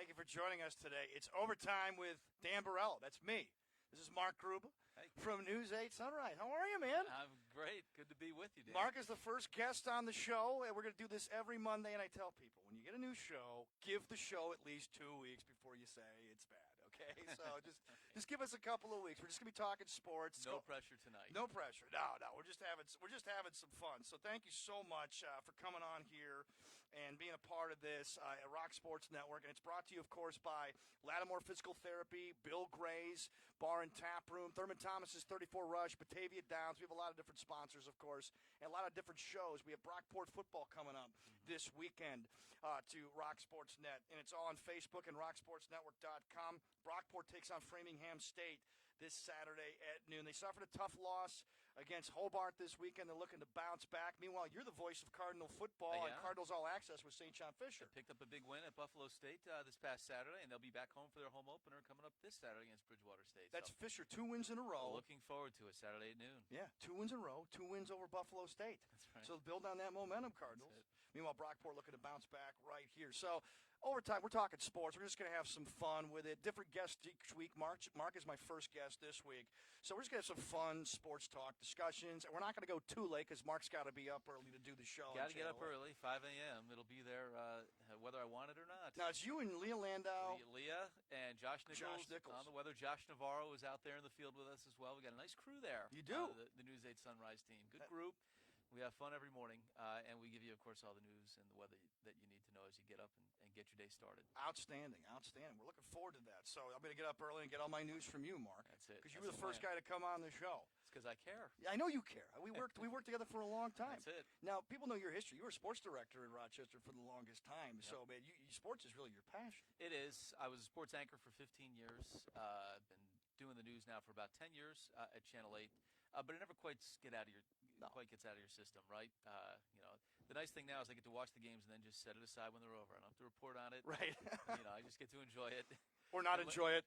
Thank you for joining us today. It's Overtime with Dan Borrello. That's me. This is Mark Gruba from News 8 Sunrise. How are you, man? I'm great. Good to be with you, Dan. Mark is the first guest on the show, and we're going to do this every Monday. And I tell people, when you get a new show, give the show at least 2 weeks before you say it's bad, okay? So just give us a couple of weeks. We're just going to be talking sports. No pressure tonight. No pressure. No. We're just having some fun. So thank you so much for coming on here and being a part of this at Rock Sports Network. And it's brought to you, of course, by Lattimore Physical Therapy, Bill Gray's Bar and Tap Room, Thurman Thomas's 34 Rush, Batavia Downs. We have a lot of different sponsors, of course, and a lot of different shows. We have Brockport football coming up this weekend to Rock Sports Net, and it's all on Facebook and rocksportsnetwork.com. Brockport takes on Framingham State this Saturday at noon. They suffered a tough loss against Hobart this weekend. They're looking to bounce back. Meanwhile, you're the voice of Cardinal football and Cardinals All Access with St. John Fisher. They picked up a big win at Buffalo State this past Saturday, and they'll be back home for their home opener coming up this Saturday against Bridgewater State. That's Fisher, 2 wins in a row. Looking forward to it Saturday at noon. Yeah, 2 wins in a row, 2 wins over Buffalo State. That's right. So build on that momentum, Cardinals. Meanwhile, Brockport looking to bounce back right here. So Overtime, we're talking sports. We're just going to have some fun with it. Different guests each week. Mark is my first guest this week. So we're just going to have some fun sports talk discussions. And we're not going to go too late because Mark's got to be up early to do the show. Got to get up early, 5 a.m. It'll be there whether I want it or not. Now, it's you and Leah Landau. Leah and Josh Nichols on the weather. Josh Navarro is out there in the field with us as well. We got a nice crew there. You do. The News 8 Sunrise team. Good group. We have fun every morning, and we give you, of course, all the news and the weather that you need to know as you get up and get your day started. Outstanding. We're looking forward to that. So I'm going to get up early and get all my news from you, Mark. That's it. Because you were the first guy to come on the show. It's because I care. Yeah, I know you care. We worked together for a long time. That's it. Now, people know your history. You were a sports director in Rochester for the longest time. Yep. So, man, sports is really your passion. It is. I was a sports anchor for 15 years. I've been doing the news now for about 10 years at Channel 8. But it never quite gets out of your system, right? The nice thing now is I get to watch the games and then just set it aside when they're over. I don't have to report on it. Right. I just get to enjoy it. Or not enjoy it.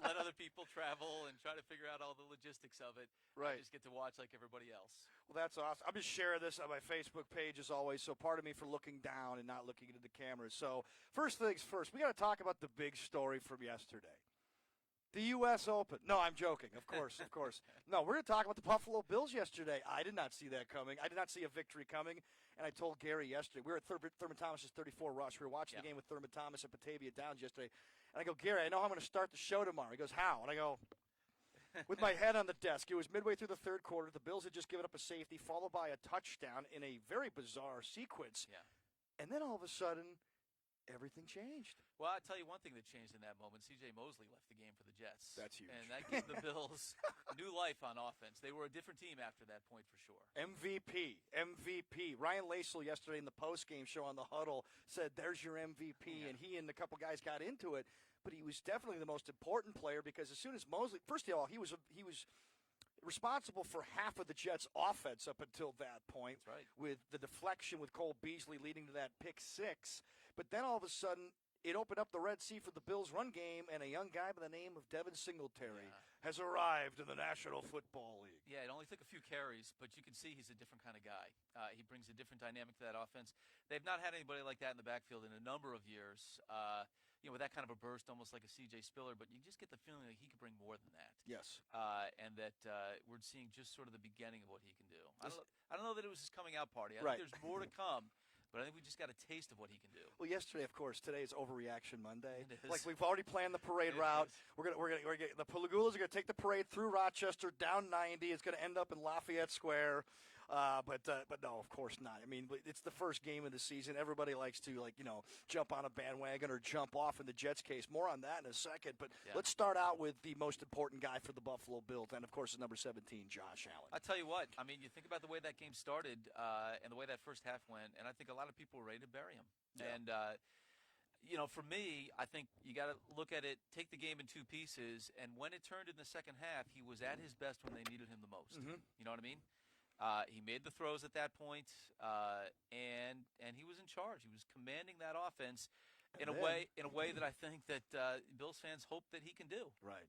let other people travel and try to figure out all the logistics of it. Right. I just get to watch like everybody else. Well, that's awesome. I'm just sharing this on my Facebook page as always, so pardon me for looking down and not looking into the cameras. So first things first, we got to talk about the big story from yesterday. The U.S. Open. No, I'm joking. Of course. No, we're going to talk about the Buffalo Bills yesterday. I did not see that coming. I did not see a victory coming. And I told Gary yesterday, we were at Thurman Thomas's 34 Rush. We were watching the game with Thurman Thomas at Batavia Downs yesterday. And I go, Gary, I know how I'm going to start the show tomorrow. He goes, how? And I go, with my head on the desk. It was midway through the third quarter. The Bills had just given up a safety, followed by a touchdown in a very bizarre sequence. Yeah. And then all of a sudden, everything changed. Well, I'll tell you one thing that changed in that moment. C.J. Mosley left the game for the Jets. That's huge. And that gave the Bills new life on offense. They were a different team after that point for sure. MVP. Ryan Lasel yesterday in the postgame show on The Huddle said, there's your MVP, and he and a couple guys got into it. But he was definitely the most important player because as soon as Mosley – first of all, he was responsible for half of the Jets' offense up until that point. That's right. With the deflection with Cole Beasley leading to that pick six. But then all of a sudden, it opened up the Red Sea for the Bills' run game, and a young guy by the name of Devin Singletary has arrived in the National Football League. Yeah, it only took a few carries, but you can see he's a different kind of guy. He brings a different dynamic to that offense. They've not had anybody like that in the backfield in a number of years, with that kind of a burst, almost like a C.J. Spiller, but you just get the feeling that he could bring more than that. Yes. And that we're seeing just sort of the beginning of what he can do. I don't know that it was his coming out party. I think there's more to come. But I think we just got a taste of what he can do. Well, yesterday, of course, today is Overreaction Monday. It is. Like we've already planned the parade route. We're gonna the Pulagulas are gonna take the parade through Rochester down 90. It's gonna end up in Lafayette Square. But no, of course not. I mean, it's the first game of the season. Everybody likes to jump on a bandwagon or jump off. In the Jets' case, more on that in a second. But let's start out with the most important guy for the Buffalo Bills, and of course, the number 17, Josh Allen. I tell you what. I mean, you think about the way that game started and the way that first half went, and I think a lot of people were ready to bury him. Yeah. And for me, I think you got to look at it, take the game in two pieces, and when it turned in the second half, he was at his best when they needed him the most. Mm-hmm. You know what I mean? He made the throws at that point, and he was in charge. He was commanding that offense in a way that I think that Bills fans hope that he can do. Right.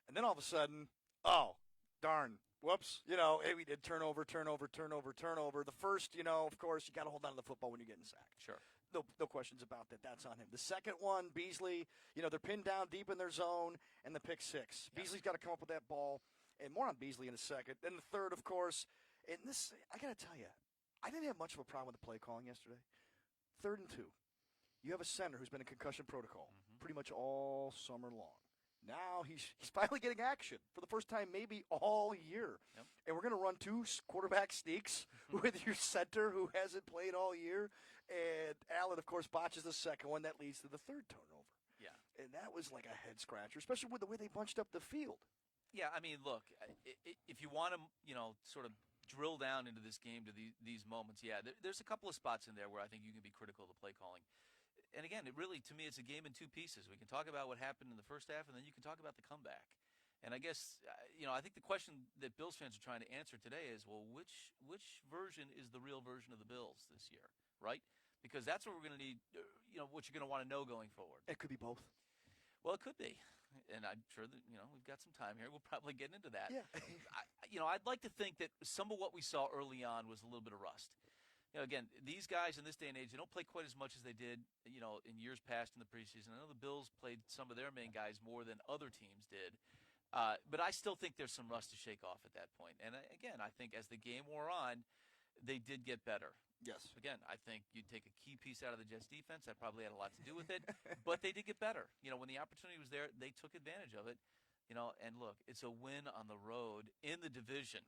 And then all of a sudden, oh, darn. Whoops, hey, we did turnover. The first, of course, you got to hold on to the football when you're getting sacked. Sure. no questions about that. That's on him. The second one, Beasley, they're pinned down deep in their zone, and the pick six. Yeah. Beasley's got to come up with that ball, and more on Beasley in a second. Then the third, of course, and this, I got to tell you, I didn't have much of a problem with the play calling yesterday. 3rd and 2. You have a center who's been in concussion protocol pretty much all summer long. Now he's finally getting action for the first time maybe all year. Yep. And we're going to run 2 quarterback sneaks with your center who hasn't played all year. And Allen, of course, botches the second one. That leads to the 3rd turnover. Yeah. And that was like a head-scratcher, especially with the way they bunched up the field. Yeah, I mean, look, if you want to, sort of drill down into this game to these moments, yeah, there's a couple of spots in there where I think you can be critical of the play calling. And again, to me, it's a game in 2 pieces. We can talk about what happened in the first half, and then you can talk about the comeback. And I guess, I think the question that Bills fans are trying to answer today is, well, which version is the real version of the Bills this year, right? Because that's what we're going to need, what you're going to want to know going forward. It could be both. Well, it could be. And I'm sure that, we've got some time here. We'll probably get into that. Yeah. I'd like to think that some of what we saw early on was a little bit of rust. Again, these guys in this day and age, they don't play quite as much as they did, in years past in the preseason. I know the Bills played some of their main guys more than other teams did. But I still think there's some rust to shake off at that point. And again, I think as the game wore on, they did get better. Yes. Again, I think you'd take a key piece out of the Jets defense. That probably had a lot to do with it. But they did get better. When the opportunity was there, they took advantage of it. And look, it's a win on the road in the division.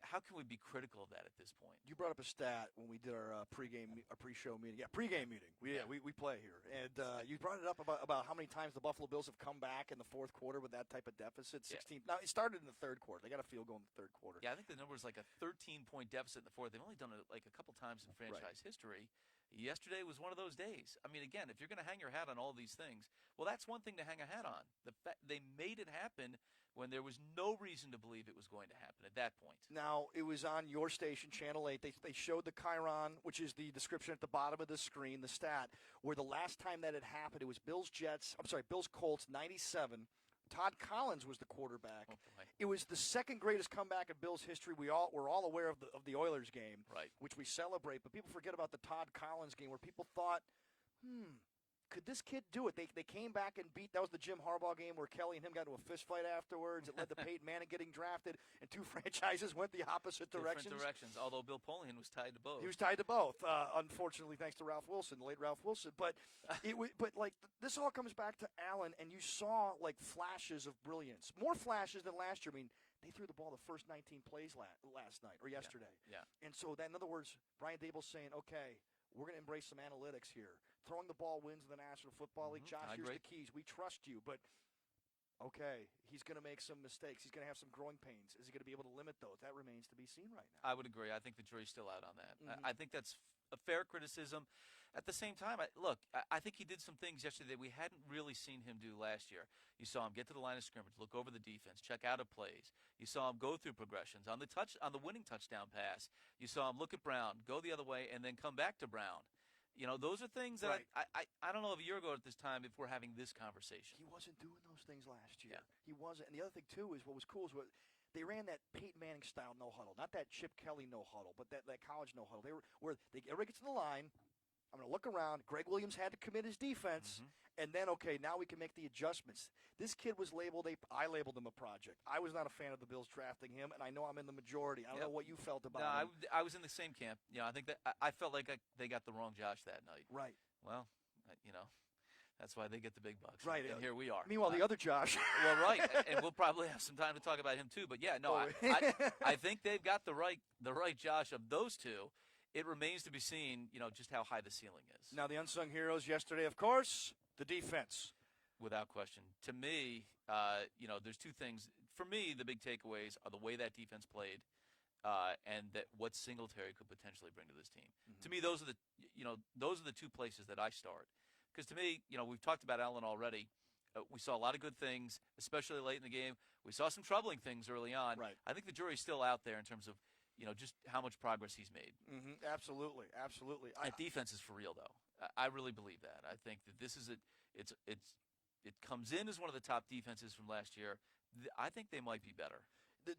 How can we be critical of that at this point? You brought up a stat when we did our pre-show meeting. Yeah, pregame meeting. We play here, and you brought it up about how many times the Buffalo Bills have come back in the 4th quarter with that type of deficit. 16. Yeah. Now it started in the 3rd quarter. They got a field goal in the 3rd quarter. Yeah, I think the number is like a 13-point deficit in the 4th. They've only done it like a couple times in franchise history. Yesterday was one of those days. I mean, again, if you're going to hang your hat on all these things, well, that's one thing to hang a hat on. The fact they made it happen when there was no reason to believe it was going to happen at that point. Now, it was on your station, Channel 8. They showed the Chyron, which is the description at the bottom of the screen, the stat, where the last time that had happened, it was Bills Colts 97. Todd Collins was the quarterback. Oh, boy. It was the 2nd greatest comeback in Bills history. We're all aware of the Oilers game, right, which we celebrate. But people forget about the Todd Collins game, where people thought, could this kid do it? They came back and beat. That was the Jim Harbaugh game where Kelly and him got into a fist fight afterwards. It led to Peyton Manning getting drafted, and 2 franchises went the opposite directions. Different directions, although Bill Polian was tied to both. He was tied to both, unfortunately, thanks to Ralph Wilson, the late Ralph Wilson. But this all comes back to Allen, and you saw like flashes of brilliance, more flashes than last year. I mean, they threw the ball the first 19 plays last night or yesterday. Yeah. And so then, in other words, Brian Dable's saying, okay, we're going to embrace some analytics here. Throwing the ball wins in the National Football League. Josh, here's the keys. We trust you, but okay, he's going to make some mistakes. He's going to have some growing pains. Is he going to be able to limit those? That remains to be seen right now. I would agree. I think the jury's still out on that. I think that's a fair criticism. At the same time, I think he did some things yesterday that we hadn't really seen him do last year. You saw him get to the line of scrimmage, look over the defense, check out of plays. You saw him go through progressions. On the winning touchdown pass, you saw him look at Brown, go the other way, and then come back to Brown. Those are things that I don't know if a year ago at this time if we're having this conversation. He wasn't doing those things last year. Yeah. He wasn't. And the other thing, too, is what was cool is they ran that Peyton Manning style no huddle, not that Chip Kelly no huddle, but that college no huddle. Everybody gets to the line. I'm going to look around. Greg Williams had to commit his defense, and then, okay, now we can make the adjustments. This kid was labeled I labeled him a project. I was not a fan of the Bills drafting him, and I know I'm in the majority. I don't know what you felt about him. I was in the same camp. I think that I felt like they got the wrong Josh that night. Right. Well, that's why they get the big bucks. Right. And here we are. Meanwhile, the other Josh. Well, right. And we'll probably have some time to talk about him, too. But, yeah, no, I think they've got the right Josh of those two. It remains to be seen, just how high the ceiling is. Now, the unsung heroes yesterday, of course, the defense. Without question. To me, there's 2 things. For me, the big takeaways are the way that defense played and that what Singletary could potentially bring to this team. To me, those are the 2 places that I start. Because to me, we've talked about Allen already. We saw a lot of good things, especially late in the game. We saw some troubling things early on. Right. I think the jury's still out there in terms of just how much progress he's made. Absolutely. That defense is for real, though. I really believe that. I think that this is it comes in as one of the top defenses from last year. I think they might be better.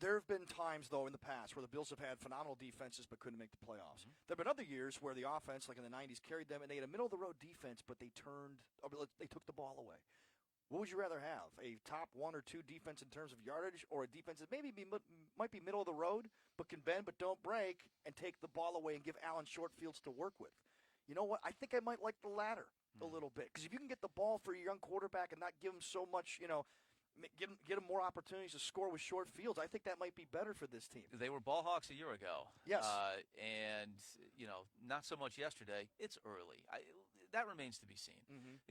There have been times, though, in the past where the Bills have had phenomenal defenses but couldn't make the playoffs. There have been other years where the offense, like in the 90s, carried them, and they had a middle-of-the-road defense, but they took the ball away. What would you rather have, a top 1 or 2 defense in terms of yardage, or a defense that might be middle of the road but can bend but don't break and take the ball away and give Allen short fields to work with? You know what? I think I might like the latter a little bit, because if you can get the ball for your young quarterback and not give him so much, get him more opportunities to score with short fields, I think that might be better for this team. They were ball hawks a year ago. Yes. And, not so much yesterday. It's early. That remains to be seen.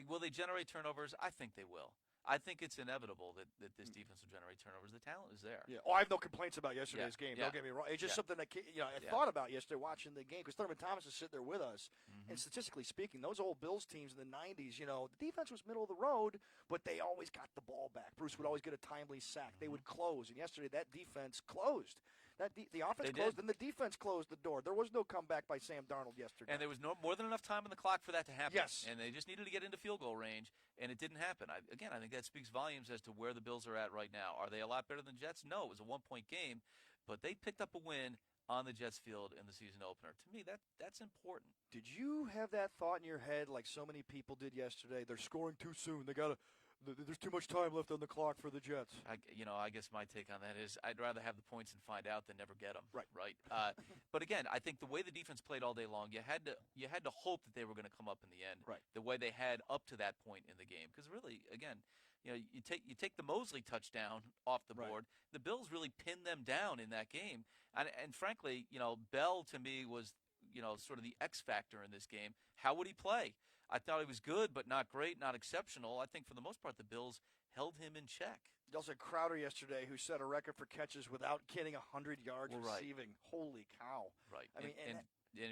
Will they generate turnovers? I think they will. I think it's inevitable that this defense will generate turnovers. The talent is there. Yeah. Oh, I have no complaints about yesterday's game. Don't get me wrong. It's just something that I thought about yesterday watching the game, because Thurman Thomas is sitting there with us. And statistically speaking, those old Bills teams in the 90s, the defense was middle of the road, but they always got the ball back. Bruce would always get a timely sack. They would close. And yesterday that defense closed. The offense closed, and the defense closed the door. There was no comeback by Sam Darnold yesterday. And there was more than enough time on the clock for that to happen. Yes. And they just needed to get into field goal range, and it didn't happen. I think that speaks volumes as to where the Bills are at right now. Are they a lot better than the Jets? No, it was a 1-point game, but they picked up a win on the Jets field in the season opener. To me, that's important. Did you have that thought in your head like so many people did yesterday? They're scoring too soon. There's too much time left on the clock for the Jets. I guess my take on that is I'd rather have the points and find out than never get them. Right. But again, I think the way the defense played all day long, you had to hope that they were going to come up in the end. Right. The way they had up to that point in the game, because really, again, you take the Mosley touchdown off the board. The Bills really pinned them down in that game, and frankly, Bell to me was sort of the X factor in this game. How would he play? I thought he was good, but not great, not exceptional. I think for the most part, the Bills held him in check. You also had Crowder yesterday, who set a record for catches without getting 100 yards receiving. Holy cow. Right. I mean, and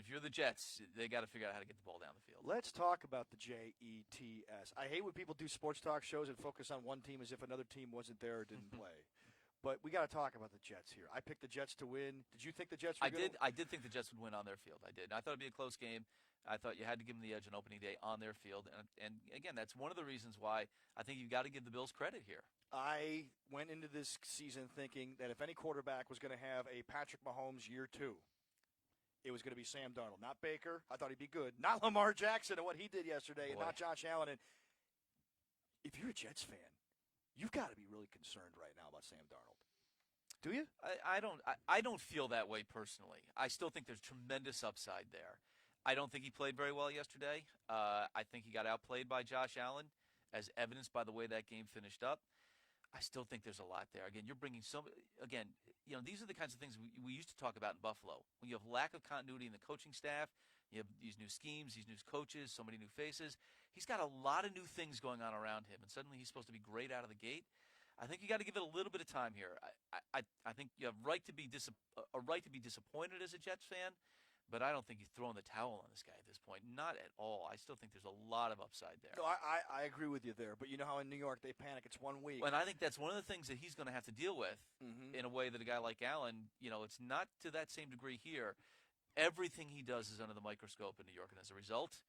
if you're the Jets, they got to figure out how to get the ball down the field. Let's talk about the Jets. I hate when people do sports talk shows and focus on one team as if another team wasn't there or didn't play. But we got to talk about the Jets here. I picked the Jets to win. Did you think the Jets were going to win? I did think the Jets would win on their field. I did. I thought it would be a close game. I thought you had to give them the edge on opening day on their field. And again, that's one of the reasons why I think you've got to give the Bills credit here. I went into this season thinking that if any quarterback was going to have a Patrick Mahomes year 2, it was going to be Sam Darnold, not Baker. I thought he'd be good. Not Lamar Jackson and what he did yesterday, and not Josh Allen. And if you're a Jets fan, you've got to be really concerned right now about Sam Darnold. Do you? I don't feel that way personally. I still think there's tremendous upside there. I don't think he played very well yesterday. I think he got outplayed by Josh Allen, as evidenced by the way that game finished up. I still think there's a lot there. Again, you're bringing these are the kinds of things we used to talk about in Buffalo. When you have lack of continuity in the coaching staff, you have these new schemes, these new coaches, so many new faces. He's got a lot of new things going on around him, and suddenly he's supposed to be great out of the gate. I think you got to give it a little bit of time here. I think you have a right to be disappointed as a Jets fan, but I don't think you're throwing the towel on this guy at this point. Not at all. I still think there's a lot of upside there. No, I agree with you there. But you know how in New York they panic. It's 1 week. And I think that's one of the things that he's going to have to deal with in a way that a guy like Allen, it's not to that same degree here. Everything he does is under the microscope in New York. And as a result,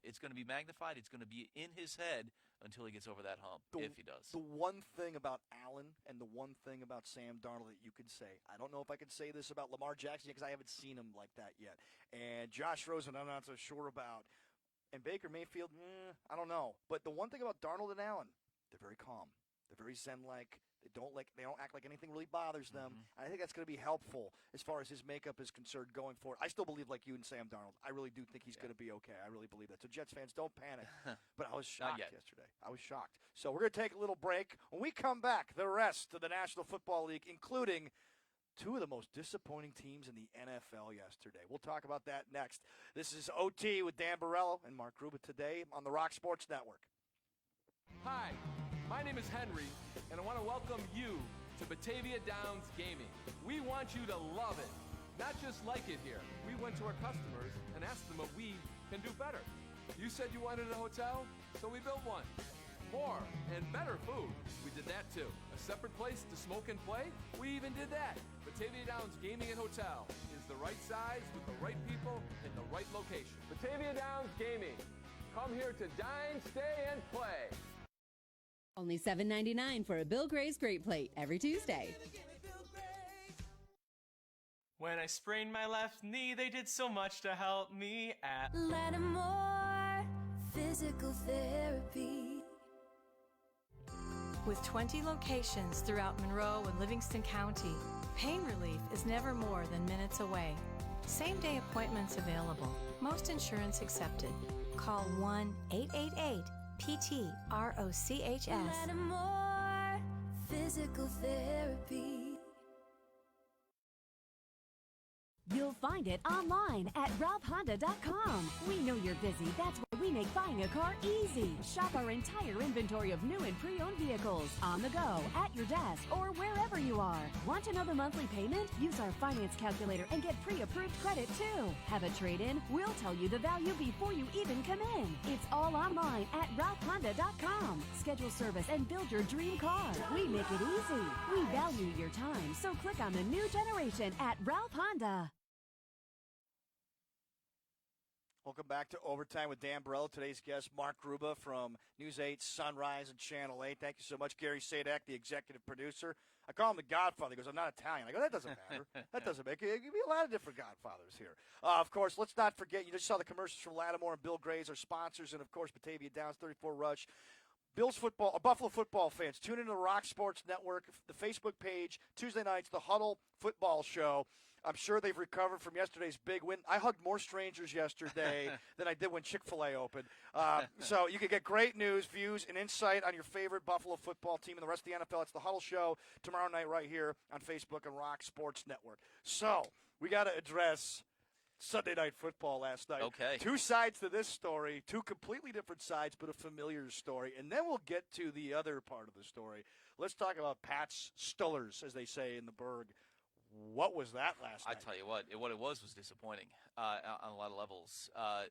it's going to be magnified. It's going to be in his head until he gets over that hump, if he does. The one thing about Allen and the one thing about Sam Darnold that you can say, I don't know if I can say this about Lamar Jackson because I haven't seen him like that yet. And Josh Rosen, I'm not so sure about. And Baker Mayfield, I don't know. But the one thing about Darnold and Allen, they're very calm. They're very zen-like. They don't act like anything really bothers them. And I think that's going to be helpful as far as his makeup is concerned going forward. I still believe, like you and Sam Darnold, I really do think he's going to be okay. I really believe that. So Jets fans, don't panic. But I was shocked yesterday. I was shocked. So we're going to take a little break. When we come back, the rest of the National Football League, including two of the most disappointing teams in the NFL yesterday. We'll talk about that next. This is OT with Dan Borrello and Mark Gruba today on the Rock Sports Network. Hi. My name is Henry, and I want to welcome you to Batavia Downs Gaming. We want you to love it, not just like it here. We went to our customers and asked them what we can do better. You said you wanted a hotel, so we built one. More and better food, we did that too. A separate place to smoke and play, we even did that. Batavia Downs Gaming and Hotel is the right size with the right people in the right location. Batavia Downs Gaming. Come here to dine, stay, and play. Only $7.99 for a Bill Gray's Great Plate every Tuesday. When I sprained my left knee, they did so much to help me at Lattimore Physical Therapy. With 20 locations throughout Monroe and Livingston County, pain relief is never more than minutes away. Same-day appointments available. Most insurance accepted. Call 1-888-PT-ROCHS. Lattimore Physical Therapy. You'll find it online at RalphHonda.com. We know you're busy. That's why we make buying a car easy. Shop our entire inventory of new and pre-owned vehicles on the go, at your desk, or wherever you are. Want to know the monthly payment? Use our finance calculator and get pre-approved credit too. Have a trade-in? We'll tell you the value before you even come in. It's all online at RalphHonda.com. Schedule service and build your dream car. We make it easy. We value your time, so click on the new generation at Ralph Honda. Welcome back to Overtime with Dan Borrello. Today's guest, Mark Gruba from News 8, Sunrise, and Channel 8. Thank you so much. Gary Sadak, the executive producer. I call him the Godfather. He goes, I'm not Italian. I go, that doesn't matter. That doesn't make it. There could be a lot of different Godfathers here. Of course, let's not forget, you just saw the commercials from Lattimore and Bill Grays, our sponsors, and, of course, Batavia Downs 34 Rush. Buffalo football fans, tune into the Rock Sports Network, the Facebook page, Tuesday nights, the Huddle Football Show. I'm sure they've recovered from yesterday's big win. I hugged more strangers yesterday than I did when Chick-fil-A opened. So you can get great news, views, and insight on your favorite Buffalo football team and the rest of the NFL. It's the Huddle Show tomorrow night right here on Facebook and Rock Sports Network. So we got to address Sunday Night Football last night. Okay. Two sides to this story, two completely different sides, but a familiar story. And then we'll get to the other part of the story. Let's talk about Pat's Stullers, as they say in the Berg. What was that last night? I tell you what it was disappointing on a lot of levels. I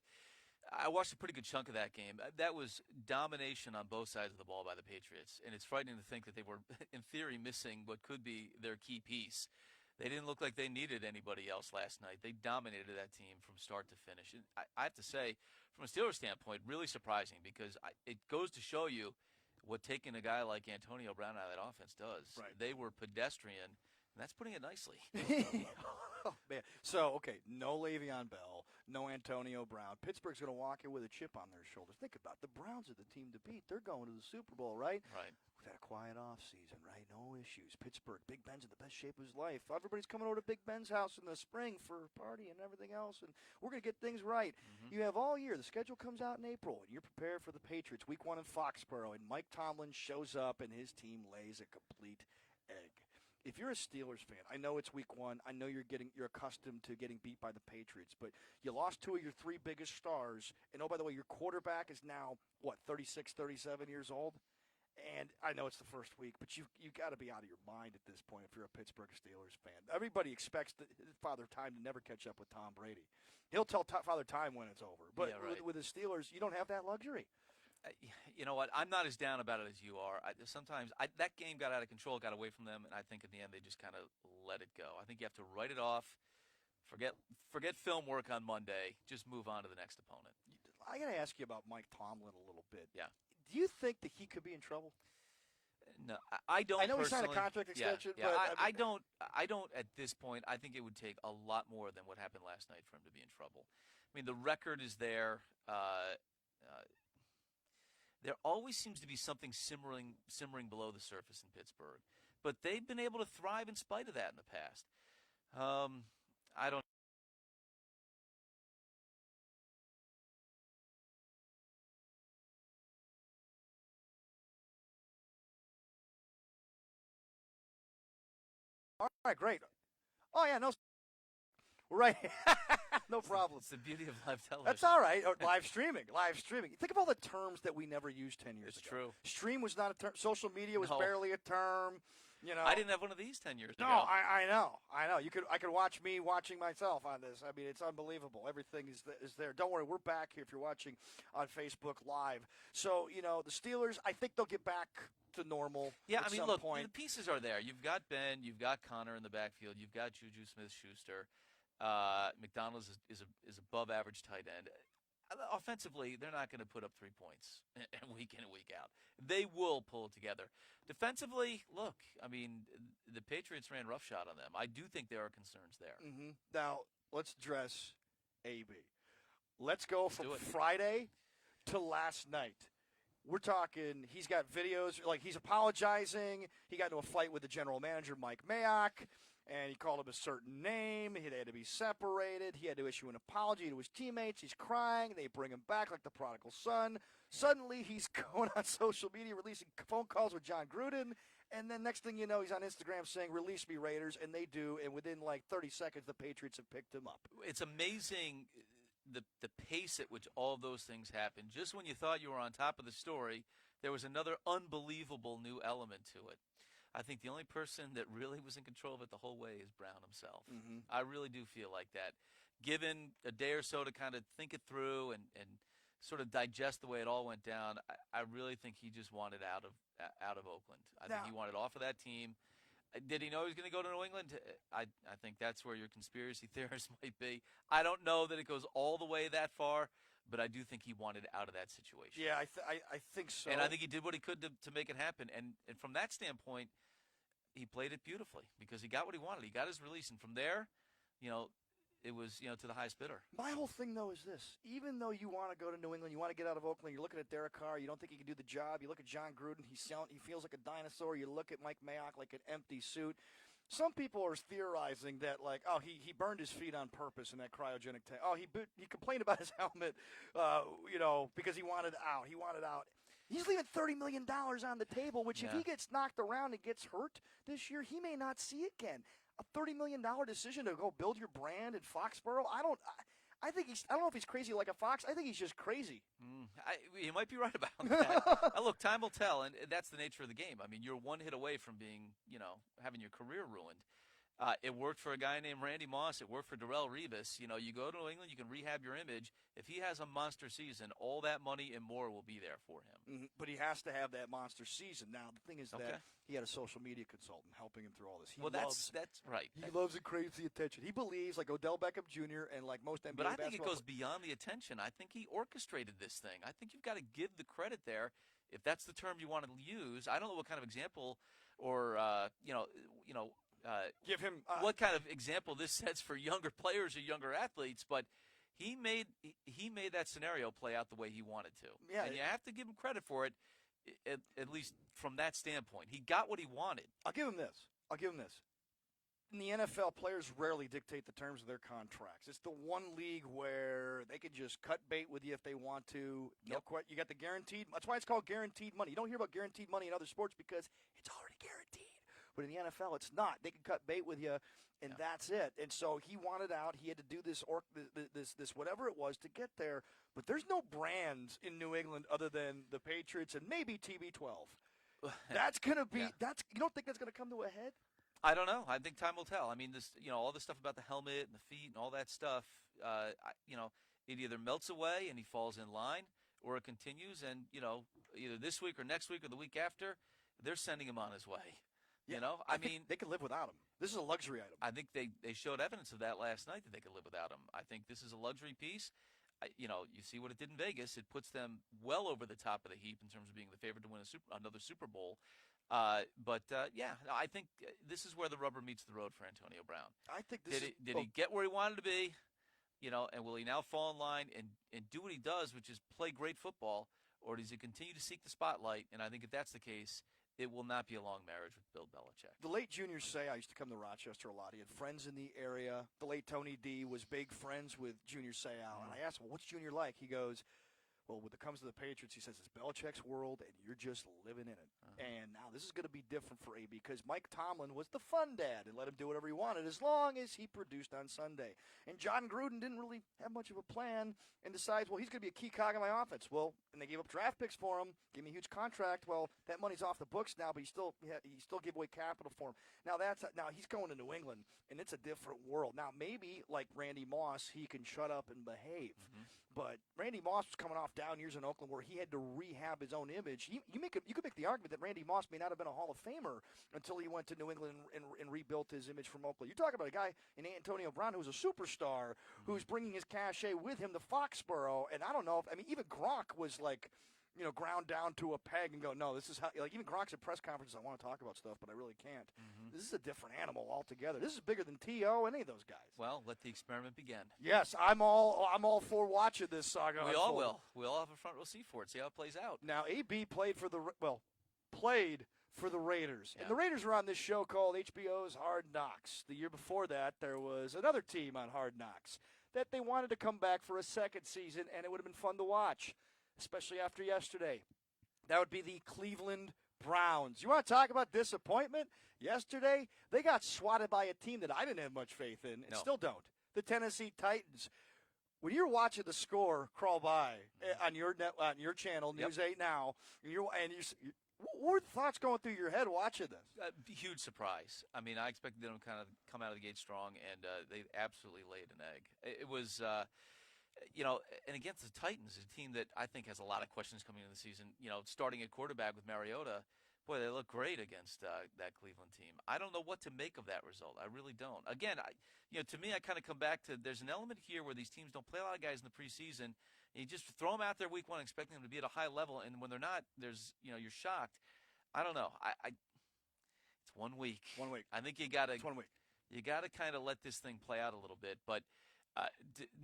watched a pretty good chunk of that game. That was domination on both sides of the ball by the Patriots, and it's frightening to think that they were, in theory, missing what could be their key piece. They didn't look like they needed anybody else last night. They dominated that team from start to finish. And I have to say, from a Steelers standpoint, really surprising because it goes to show you what taking a guy like Antonio Brown out of that offense does. Right. They were pedestrian, and that's putting it nicely. Oh, man. So, okay, no Le'Veon Bell, no Antonio Brown. Pittsburgh's going to walk in with a chip on their shoulders. Think about it. The Browns are the team to beat. They're going to the Super Bowl, right? Right. We've had a quiet offseason, right? No issues. Pittsburgh, Big Ben's in the best shape of his life. Everybody's coming over to Big Ben's house in the spring for a party and everything else, and we're going to get things right. Mm-hmm. You have all year. The schedule comes out in April, and you're prepared for the Patriots. Week 1 in Foxborough, and Mike Tomlin shows up, and his team lays a complete egg. If you're a Steelers fan, I know it's week 1. I know you're accustomed to getting beat by the Patriots, but you lost 2 of your 3 biggest stars. And, oh, by the way, your quarterback is now, 36, 37 years old? And I know it's the first week, but you got to be out of your mind at this point if you're a Pittsburgh Steelers fan. Everybody expects Father Time to never catch up with Tom Brady. He'll tell Father Time when it's over. But yeah, right. with the Steelers, you don't have that luxury. You know what? I'm not as down about it as you are. Sometimes that game got out of control, got away from them, and I think in the end they just kind of let it go. I think you have to write it off, forget film work on Monday, just move on to the next opponent. I got to ask you about Mike Tomlin a little bit. Yeah. Do you think that he could be in trouble? No, I don't. I know he signed a contract extension, but I don't. I don't at this point. I think it would take a lot more than what happened last night for him to be in trouble. I mean, the record is there. There always seems to be something simmering below the surface in Pittsburgh, but they've been able to thrive in spite of that in the past. I don't. All right, great. Oh yeah, no. Right. No problem. It's the beauty of live television. That's all right. Or live streaming. Think of all the terms that we never used 10 years ago. It's true. Stream was not a term. Social media was barely a term. You know. I didn't have one of these 10 years ago. No, I know. I could watch me watching myself on this. I mean, it's unbelievable. Everything is there. Don't worry, we're back here if you're watching on Facebook Live. So, the Steelers, I think they'll get back to normal. Yeah, at I mean, some look, point. the pieces are there. You've got Ben, you've got Connor in the backfield, you've got Juju Smith-Schuster. McDonald's is above average tight end. Offensively, they're not going to put up 3 points week in and week out. They will pull it together. Defensively, look, I mean, the Patriots ran roughshod on them. I do think there are concerns there. Mm-hmm. Now, let's address AB. Let's go from do it. Friday to last night. We're talking, he's got videos, like he's apologizing. He got into a fight with the general manager, Mike Mayock, and he called him a certain name. They had to be separated. He had to issue an apology to his teammates. He's crying. They bring him back like the prodigal son. Suddenly, he's going on social media, releasing phone calls with John Gruden. And then next thing you know, he's on Instagram saying, "Release me, Raiders," and they do. And within like 30 seconds, the Patriots have picked him up. It's amazing the pace at which all of those things happen. Just when you thought you were on top of the story, there was another unbelievable new element to it. I think the only person that really was in control of it the whole way is Brown himself. Mm-hmm. I really do feel like that. Given a day or so to kind of think it through and sort of digest the way it all went down, I really think he just wanted out of Oakland. I think he wanted off of that team. Did he know he was going to go to New England? I think that's where your conspiracy theorists might be. I don't know that it goes all the way that far, but I do think he wanted out of that situation. Yeah, I think so. And I think he did what he could to make it happen. And from that standpoint, he played it beautifully because he got what he wanted. He got his release. And from there, it was, to the highest bidder. My whole thing, though, is this. Even though you want to go to New England, you want to get out of Oakland, you're looking at Derek Carr, you don't think he can do the job. You look at John Gruden, he feels like a dinosaur. You look at Mike Mayock like an empty suit. Some people are theorizing that, like, oh, he burned his feet on purpose in that cryogenic tank. Oh, he complained about his helmet, because he wanted out. He wanted out. He's leaving $30 million on the table, which if he gets knocked around and gets hurt this year, he may not see again. A $30 million decision to go build your brand in Foxborough? I don't know if he's crazy like a fox. I think he's just crazy. You might be right about that. Look, time will tell, and that's the nature of the game. I mean, you're one hit away from being, having your career ruined. It worked for a guy named Randy Moss. It worked for Darrelle Revis. You go to New England, you can rehab your image. If he has a monster season, all that money and more will be there for him. Mm-hmm. But he has to have that monster season. Now, the thing is that he had a social media consultant helping him through all this. That's right. He loves the crazy attention. He believes, like Odell Beckham Jr. and like most NBA But I think it basketball goes beyond the attention. I think he orchestrated this thing. I think you've got to give the credit there. If that's the term you want to use, I don't know what kind of example or, give him what kind of example this sets for younger players or younger athletes, but he made that scenario play out the way he wanted to. Yeah, and you have to give him credit for it, at least from that standpoint. He got what he wanted. I'll give him this. In the NFL, players rarely dictate the terms of their contracts. It's the one league where they can just cut bait with you if they want to. You got the guaranteed. That's why it's called guaranteed money. You don't hear about guaranteed money in other sports because it's already guaranteed. But in the NFL, it's not. They can cut bait with you, and that's it. And so he wanted out. He had to do this whatever it was to get there. But there's no brands in New England other than the Patriots and maybe TB12. That's gonna be. You don't think that's gonna come to a head? I don't know. I think time will tell. I mean, all this stuff about the helmet and the feet and all that stuff. It either melts away and he falls in line, or it continues. And either this week or next week or the week after, they're sending him on his way. Yeah. I mean, they can live without him. This is a luxury item. I think they showed evidence of that last night that they could live without him. I think this is a luxury piece. You see what it did in Vegas. It puts them well over the top of the heap in terms of being the favorite to win another Super Bowl. I think this is where the rubber meets the road for Antonio Brown. I think this did he get where he wanted to be? And will he now fall in line and do what he does, which is play great football, or does he continue to seek the spotlight? And I think if that's the case, it will not be a long marriage with Bill Belichick. The late Junior Seau used to come to Rochester a lot. He had friends in the area. The late Tony D was big friends with Junior Seau. And I asked him, well, what's Junior like? He goes, well, when it comes to the Patriots, he says it's Belichick's world, and you're just living in it. And now this is going to be different for AB because Mike Tomlin was the fun dad and let him do whatever he wanted as long as he produced on Sunday. And John Gruden didn't really have much of a plan and decides, well, he's going to be a key cog in my offense. Well, and they gave up draft picks for him, gave me a huge contract. Well, that money's off the books now, but he still gave away capital for him. Now he's going to New England, and it's a different world. Now maybe like Randy Moss, he can shut up and behave. But Randy Moss was coming off down years in Oakland where he had to rehab his own image. You could make the argument that Randy Moss may not have been a Hall of Famer until he went to New England and rebuilt his image from Oakland. You're talking about a guy in Antonio Brown who's a superstar, who's bringing his cachet with him to Foxborough. And I don't know even Gronk was like, ground down to a peg and go, no, this is how. Like even Gronk's at press conferences, I want to talk about stuff, but I really can't. Mm-hmm. This is a different animal altogether. This is bigger than T.O. any of those guys. Well, let the experiment begin. Yes, I'm all for watching this saga. We all will. We all have a front row seat for it. See how it plays out. Now, AB played for the Raiders. Yeah. And the Raiders were on this show called HBO's Hard Knocks. The year before that, there was another team on Hard Knocks that they wanted to come back for a second season, and it would have been fun to watch, especially after yesterday. That would be the Cleveland Browns. You want to talk about disappointment? Yesterday, they got swatted by a team that I didn't have much faith in and still don't. The Tennessee Titans. When you're watching the score crawl by on your channel, News 8 Now, what were the thoughts going through your head watching this? Huge surprise. I mean, I expected them to kind of come out of the gate strong, and they absolutely laid an egg. It was, and against the Titans, a team that I think has a lot of questions coming into the season. Starting at quarterback with Mariota, boy, they look great against that Cleveland team. I don't know what to make of that result. I really don't. Again, to me, I kind of come back to there's an element here where these teams don't play a lot of guys in the preseason. You just throw them out there week one, expecting them to be at a high level, and when they're not, you're shocked. I don't know. It's 1 week. 1 week. I think you got to. It's 1 week. You got to kind of let this thing play out a little bit, but.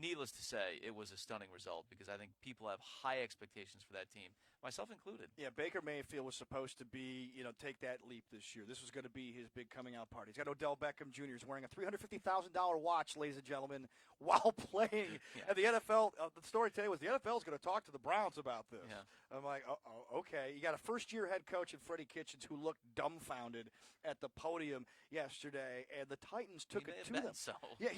Needless to say, it was a stunning result because I think people have high expectations for that team, myself included. Yeah, Baker Mayfield was supposed to be, take that leap this year. This was going to be his big coming out party. He's got Odell Beckham Jr. He's wearing a $350,000 watch, ladies and gentlemen, while playing. Yeah. And the NFL, the story today was the NFL is going to talk to the Browns about this. Yeah. I'm like, okay. You got a first-year head coach in Freddie Kitchens who looked dumbfounded at the podium yesterday, and the Titans took it to them. So. Yeah,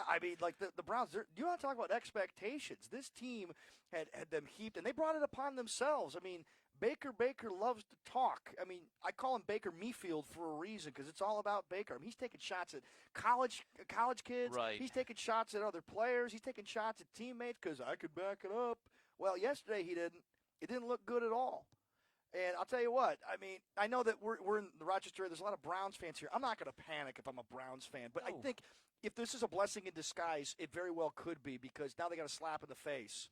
I mean, like the Browns, you want to talk about expectations. This team had them heaped, and they brought it upon themselves. I mean, Baker loves to talk. I mean, I call him Baker Mayfield for a reason because it's all about Baker. I mean, he's taking shots at college kids. Right. He's taking shots at other players. He's taking shots at teammates because I could back it up. Well, yesterday he didn't. It didn't look good at all. And I'll tell you what, I mean, I know that we're in the Rochester area. There's a lot of Browns fans here. I'm not going to panic if I'm a Browns fan, but I think if this is a blessing in disguise, it very well could be because now they got a slap in the face.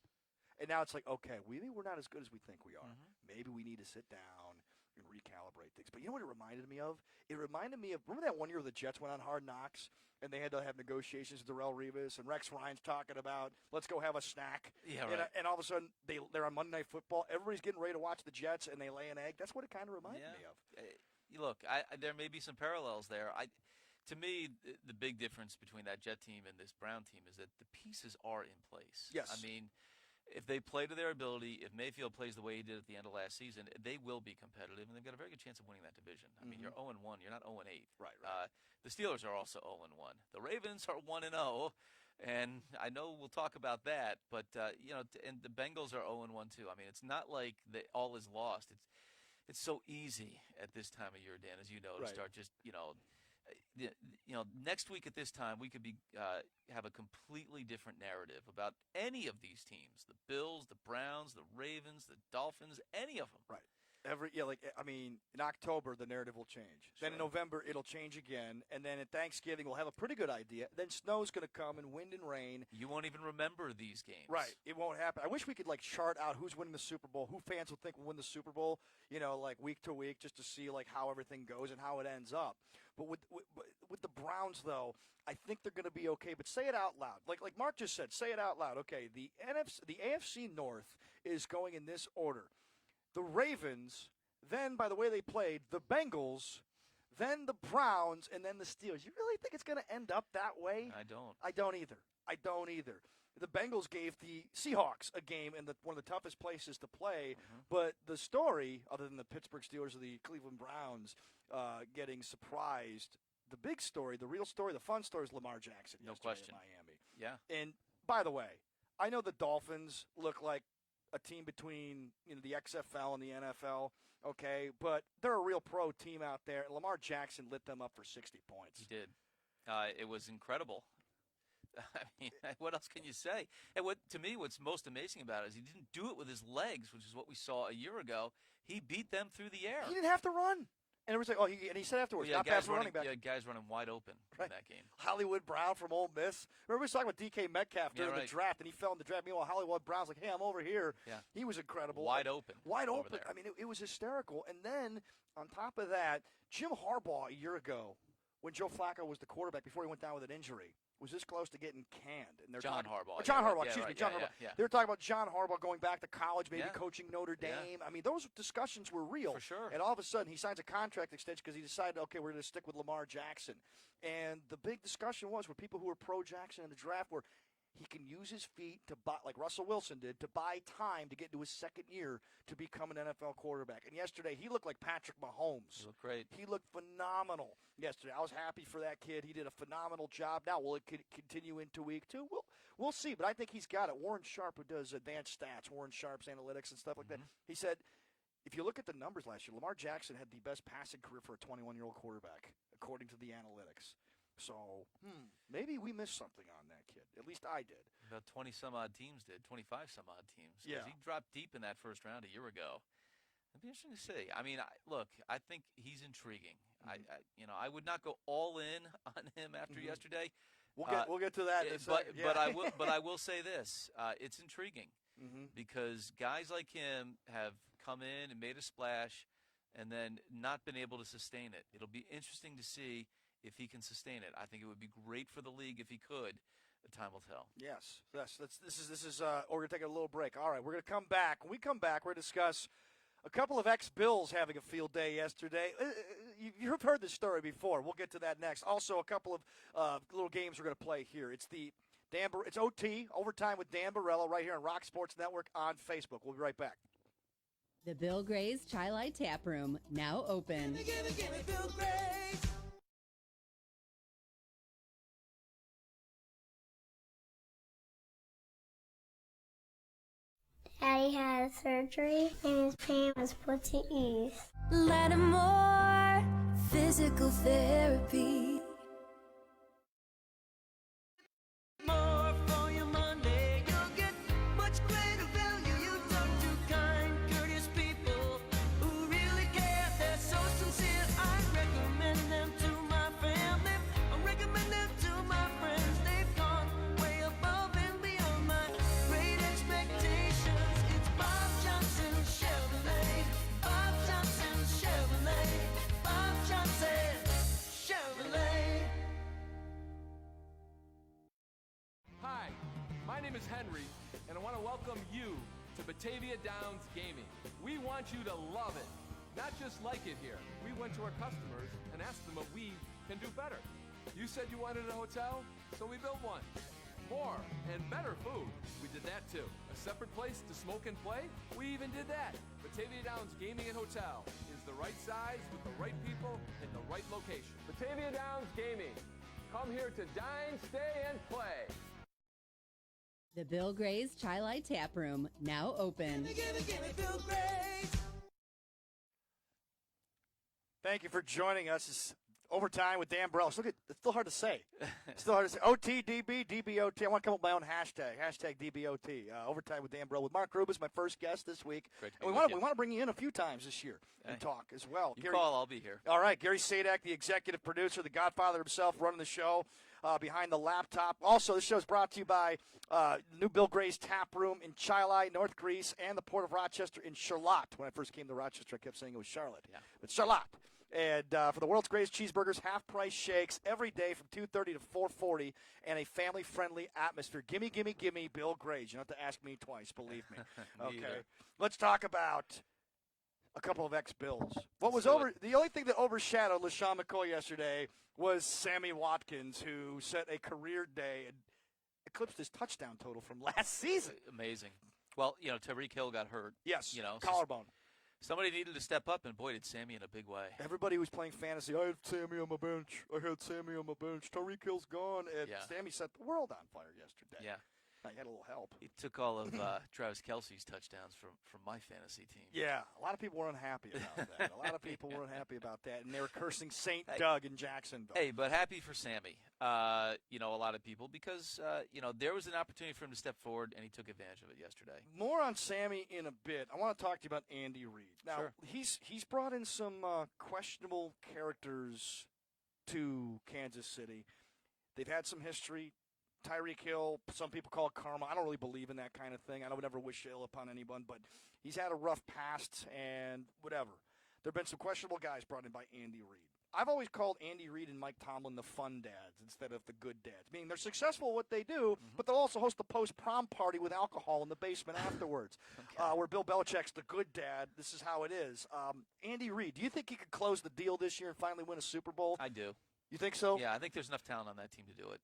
And now it's like, okay, maybe we're not as good as we think we are. Mm-hmm. Maybe we need to sit down and recalibrate things. But you know what it reminded me of? It reminded me of, remember that one year the Jets went on Hard Knocks and they had to have negotiations with Darrelle Revis and Rex Ryan's talking about, let's go have a snack. Yeah, right. And all of a sudden, they're on Monday Night Football. Everybody's getting ready to watch the Jets, and they lay an egg. That's what it kind of reminded me of. Look, there may be some parallels there. To me, the big difference between that Jet team and this Brown team is that the pieces are in place. Yes. I mean, if they play to their ability, if Mayfield plays the way he did at the end of last season, they will be competitive, and they've got a very good chance of winning that division. I mean, you're 0-1. You're not 0-8. Right. The Steelers are also 0-1. The Ravens are 1-0, and I know we'll talk about that, but, and the Bengals are 0-1 too. I mean, it's not like all is lost. It's so easy at this time of year, Dan, as you know, to start just, next week at this time, we could be have a completely different narrative about any of these teams: the Bills, the Browns, the Ravens, the Dolphins, any of them. Right. In October, the narrative will change. Sure. Then in November, it'll change again. And then at Thanksgiving, we'll have a pretty good idea. Then snow's going to come and wind and rain. You won't even remember these games. Right. It won't happen. I wish we could, chart out who's winning the Super Bowl, who fans will think will win the Super Bowl, week to week, just to see, how everything goes and how it ends up. But with the Browns, though, I think they're going to be okay. But say it out loud. Like Mark just said, say it out loud. Okay, the AFC North is going in this order. The Ravens, then, by the way they played, the Bengals, then the Browns, and then the Steelers. You really think it's going to end up that way? I don't. I don't either. The Bengals gave the Seahawks a game in one of the toughest places to play, but the story, other than the Pittsburgh Steelers or the Cleveland Browns getting surprised, the big story, the real story, the fun story is Lamar Jackson. No question. In Miami. Yeah. And, by the way, I know the Dolphins look like a team between the XFL and the NFL, okay, but they're a real pro team out there. Lamar Jackson lit them up for 60 points. He did. It was incredible. I mean, what else can you say? And to me, what's most amazing about it is he didn't do it with his legs, which is what we saw a year ago. He beat them through the air. He didn't have to run. And everyone's like, and he said afterwards, Well, not bad for running back. Yeah, guys running wide open in that game. Hollywood Brown from Ole Miss. Remember we was talking about DK Metcalf during the draft, and he fell in the draft. Meanwhile, Hollywood Brown's like, hey, I'm over here. Yeah. He was incredible. Wide open. Wide over open. there. I mean, it was hysterical. And then, on top of that, Jim Harbaugh a year ago, when Joe Flacco was the quarterback before he went down with an injury, was this close to getting canned. And they're John Harbaugh. John Harbaugh, yeah, excuse right, me, John yeah, Harbaugh. Yeah. They were talking about John Harbaugh going back to college, maybe Yeah. coaching Notre Dame. Yeah. I mean, those discussions were real. For sure. And all of a sudden, he signs a contract extension because he decided, okay, we're going to stick with Lamar Jackson. And the big discussion was with people who were pro-Jackson in the draft were he can use his feet to buy, like Russell Wilson did, to buy time to get into his second year to become an NFL quarterback. And yesterday, he looked like Patrick Mahomes. He looked great. He looked phenomenal yesterday. I was happy for that kid. He did a phenomenal job. Now, will it continue into week 2? We'll see, but I think he's got it. Warren Sharp, who does advanced stats, Warren Sharp's analytics and stuff like that, he said, if you look at the numbers last year, Lamar Jackson had the best passing career for a 21-year-old quarterback, according to the analytics. So, maybe we missed something on that kid. At least I did. About 20-some-odd teams did, 25-some-odd teams. Yeah. He dropped deep in that first round a year ago. It'd be interesting to see. I mean, I think he's intriguing. I would not go all in on him after yesterday. We'll get to that in a second. But I will say this: it's intriguing because guys like him have come in and made a splash, and then not been able to sustain it. It'll be interesting to see if he can sustain it. I think it would be great for the league if he could. The time will tell. Yes. This is. We're gonna take a little break. All right, we're gonna come back. When we come back, we're gonna discuss a couple of ex-Bills having a field day yesterday. You've heard this story before. We'll get to that next. Also, a couple of little games we're going to play here. It's it's OT, Overtime with Dan Borrello, right here on Rock Sports Network on Facebook. We'll be right back. The Bill Gray's Chai Light Tap Room, now open. Gimme Bill Gray's. Daddy had surgery and his pain was put to ease. Lattimore Physical Therapy. More for your money, you'll get much greater value. You talk to kind, courteous people who really care. They're so sincere. I recommend them to my family. I recommend them to my friends. They've gone way above and beyond my great expectations. It's Bob Johnson Chevrolet. Bob Johnson Chevrolet. Bob Johnson Chevrolet. Hi, my name is Henry, and I want to welcome you to Batavia Downs Gaming. We want you to love it, not just like it here. We went to our customers and asked them what we can do better. You said you wanted a hotel, so we built one. More and better food, we did that too. A separate place to smoke and play, we even did that. Batavia Downs Gaming and Hotel is the right size with the right people in the right location. Batavia Downs Gaming. Come here to dine, stay, and play. The Bill Gray's Chai Light Tap Room, now open. Gimme Bill Gray's. Thank you for joining us. It's Overtime with Dan Borrello. It's still hard to say. OTDB, DBOT. I want to come up with my own hashtag DBOT. Overtime with Dan Borrello. With Mark Gruba is my first guest this week. Great to And be we with want to bring you in a few times this year and talk as well. You call, I'll be here. All right, Gary Sadak, the executive producer, the Godfather himself, running the show behind the laptop. Also, this show is brought to you by New Bill Gray's Tap Room in Chilai, North Greece, and the Port of Rochester in Charlotte. When I first came to Rochester, I kept saying it was Charlotte. Yeah. But Charlotte. And for the world's greatest cheeseburgers, half-price shakes every day from 2:30 to 4:40, and a family-friendly atmosphere. Gimme Bill Gray's. You don't have to ask me twice, believe me. Okay. Either. Let's talk about a couple of ex-Bills. The only thing that overshadowed LaShawn McCoy yesterday was Sammy Watkins, who set a career day and eclipsed his touchdown total from last season. Amazing. Well, Tyreek Hill got hurt. Yes, so collarbone. Somebody needed to step up, and boy, did Sammy in a big way. Everybody who's playing fantasy, I had Sammy on my bench. Tyreek Hill's gone, and Sammy set the world on fire yesterday. Yeah. I had a little help. He took all of Travis Kelce's touchdowns from my fantasy team. Yeah, a lot of people were unhappy about that. A lot of people were unhappy about that, and they were cursing St. Doug in Jacksonville. Hey, but happy for Sammy. A lot of people because there was an opportunity for him to step forward, and he took advantage of it yesterday. More on Sammy in a bit. I want to talk to you about Andy Reid. Now, Sure. he's brought in some questionable characters to Kansas City. They've had some history. Tyreek Hill, some people call it karma. I don't really believe in that kind of thing. I would never wish ill upon anyone, but he's had a rough past and whatever. There have been some questionable guys brought in by Andy Reid. I've always called Andy Reid and Mike Tomlin the fun dads instead of the good dads, meaning they're successful at what they do, but they'll also host the post-prom party with alcohol in the basement afterwards, where Bill Belichick's the good dad. This is how it is. Andy Reid, do you think he could close the deal this year and finally win a Super Bowl? I do. You think so? Yeah, I think there's enough talent on that team to do it.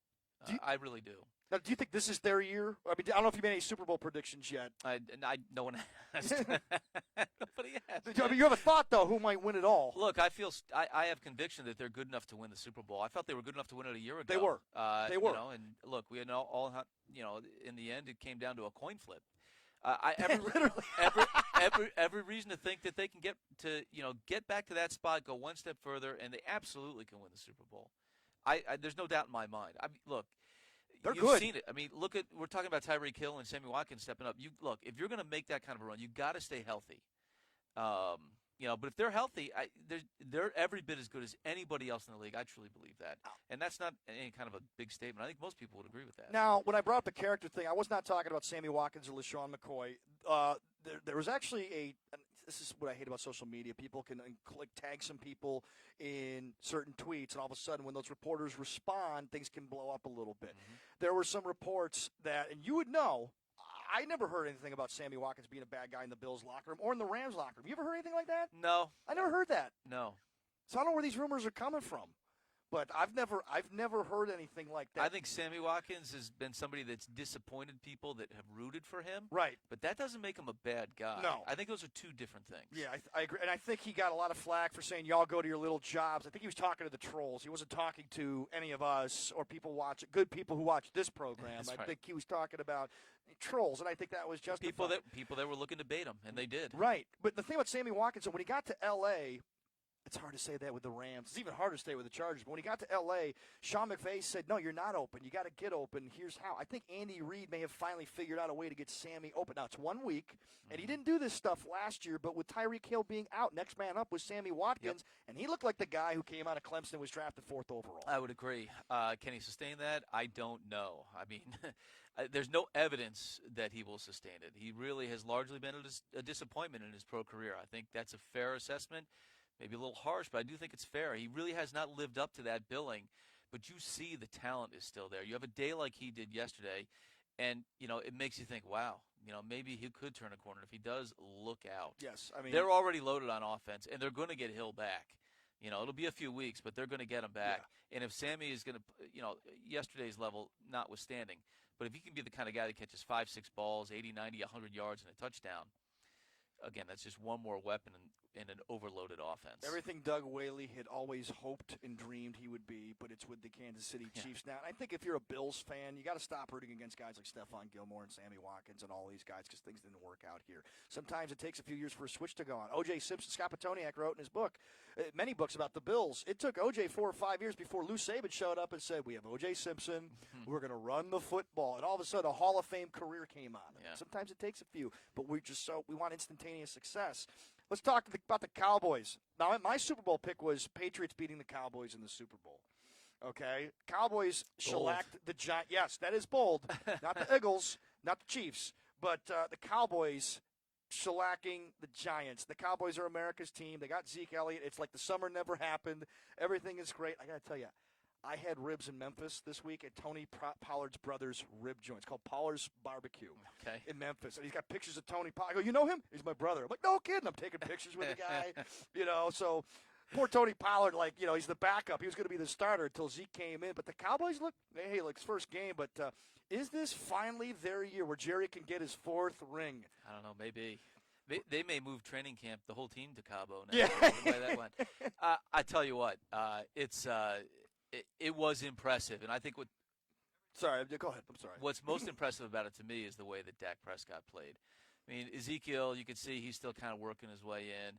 I really do. Now, do you think this is their year? I mean, I don't know if you made any Super Bowl predictions yet. No one has. Nobody has. I mean, you have a thought, though, who might win it all? Look, I have conviction that they're good enough to win the Super Bowl. I felt they were good enough to win it a year ago. They were. They were. And look, we all in the end, it came down to a coin flip. Every reason to think that they can get back to that spot, go one step further, and they absolutely can win the Super Bowl. There's no doubt in my mind. I mean, look, they're you've good. seen it. I mean, we're talking about Tyreek Hill and Sammy Watkins stepping up. Look, if you're going to make that kind of a run, you got to stay healthy. But if they're healthy, they're every bit as good as anybody else in the league. I truly believe that, and that's not any kind of a big statement. I think most people would agree with that. Now, when I brought up the character thing, I was not talking about Sammy Watkins or LaShawn McCoy. There was actually this is what I hate about social media. People can tag some people in certain tweets, and all of a sudden when those reporters respond, things can blow up a little bit. Mm-hmm. There were some reports that, and you would know, I never heard anything about Sammy Watkins being a bad guy in the Bills locker room or in the Rams locker room. You ever heard anything like that? No. I never heard that. No. So I don't know where these rumors are coming from. But I've never heard anything like that. I think Sammy Watkins has been somebody that's disappointed people that have rooted for him. Right. But that doesn't make him a bad guy. No. I think those are two different things. Yeah, I agree. And I think he got a lot of flack for saying, y'all go to your little jobs. I think he was talking to the trolls. He wasn't talking to any of us or good people who watch this program. That's I right. think he was talking about trolls, and I think that was justified. People that were looking to bait him, and they did. Right. But the thing about Sammy Watkins, when he got to L.A., it's hard to say that with the Rams. It's even harder to say with the Chargers. But when he got to L.A., Sean McVay said, no, you're not open. You got to get open. Here's how. I think Andy Reid may have finally figured out a way to get Sammy open. Now, it's 1 week, and he didn't do this stuff last year, but with Tyreek Hill being out, next man up was Sammy Watkins, and he looked like the guy who came out of Clemson and was drafted 4th overall. I would agree. Can he sustain that? I don't know. I mean, there's no evidence that he will sustain it. He really has largely been a disappointment in his pro career. I think that's a fair assessment. Maybe a little harsh, but I do think it's fair. He really has not lived up to that billing, but you see the talent is still there. You have a day like he did yesterday, and, it makes you think, wow, maybe he could turn a corner. If he does, look out. Yes, I mean, they're already loaded on offense, and they're going to get Hill back. It'll be a few weeks, but they're going to get him back. Yeah. And if Sammy is going to, yesterday's level notwithstanding, but if he can be the kind of guy that catches 5-6 balls, 80, 90, 100 yards, and a touchdown, again, that's just one more weapon in an overloaded offense. Everything Doug Whaley had always hoped and dreamed he would be, but it's with the Kansas City Chiefs now. And I think if you're a Bills fan, you got to stop rooting against guys like Stephon Gilmore and Sammy Watkins and all these guys because things didn't work out here. Sometimes it takes a few years for a switch to go on. O.J. Simpson, Scott Petoniak wrote in his book, many books about the Bills. It took O.J. 4 or 5 years before Lou Saban showed up and said, we have O.J. Simpson, we're going to run the football. And all of a sudden, a Hall of Fame career came on. Yeah. Sometimes it takes a few, but we want instantaneous success. Let's talk about the Cowboys. Now, my Super Bowl pick was Patriots beating the Cowboys in the Super Bowl. Okay? Cowboys shellacked the Giants. Yes, that is bold. Not the Eagles, not the Chiefs, but the Cowboys shellacking the Giants. The Cowboys are America's team. They got Zeke Elliott. It's like the summer never happened. Everything is great. I got to tell you, I had ribs in Memphis this week at Tony Pollard's brother's rib joint. It's called Pollard's Barbecue in Memphis. And he's got pictures of Tony Pollard. I go, you know him? He's my brother. I'm like, no kidding. I'm taking pictures with the guy. So poor Tony Pollard, he's the backup. He was going to be the starter until Zeke came in. But the Cowboys it's first game. But is this finally their year where Jerry can get his 4th ring? I don't know, maybe. They may move training camp, the whole team to Cabo now. Yeah. The way that went. I tell you what, it was impressive. And I think Sorry, go ahead. I'm sorry. What's most impressive about it to me is the way that Dak Prescott played. I mean, Ezekiel, you could see he's still kind of working his way in.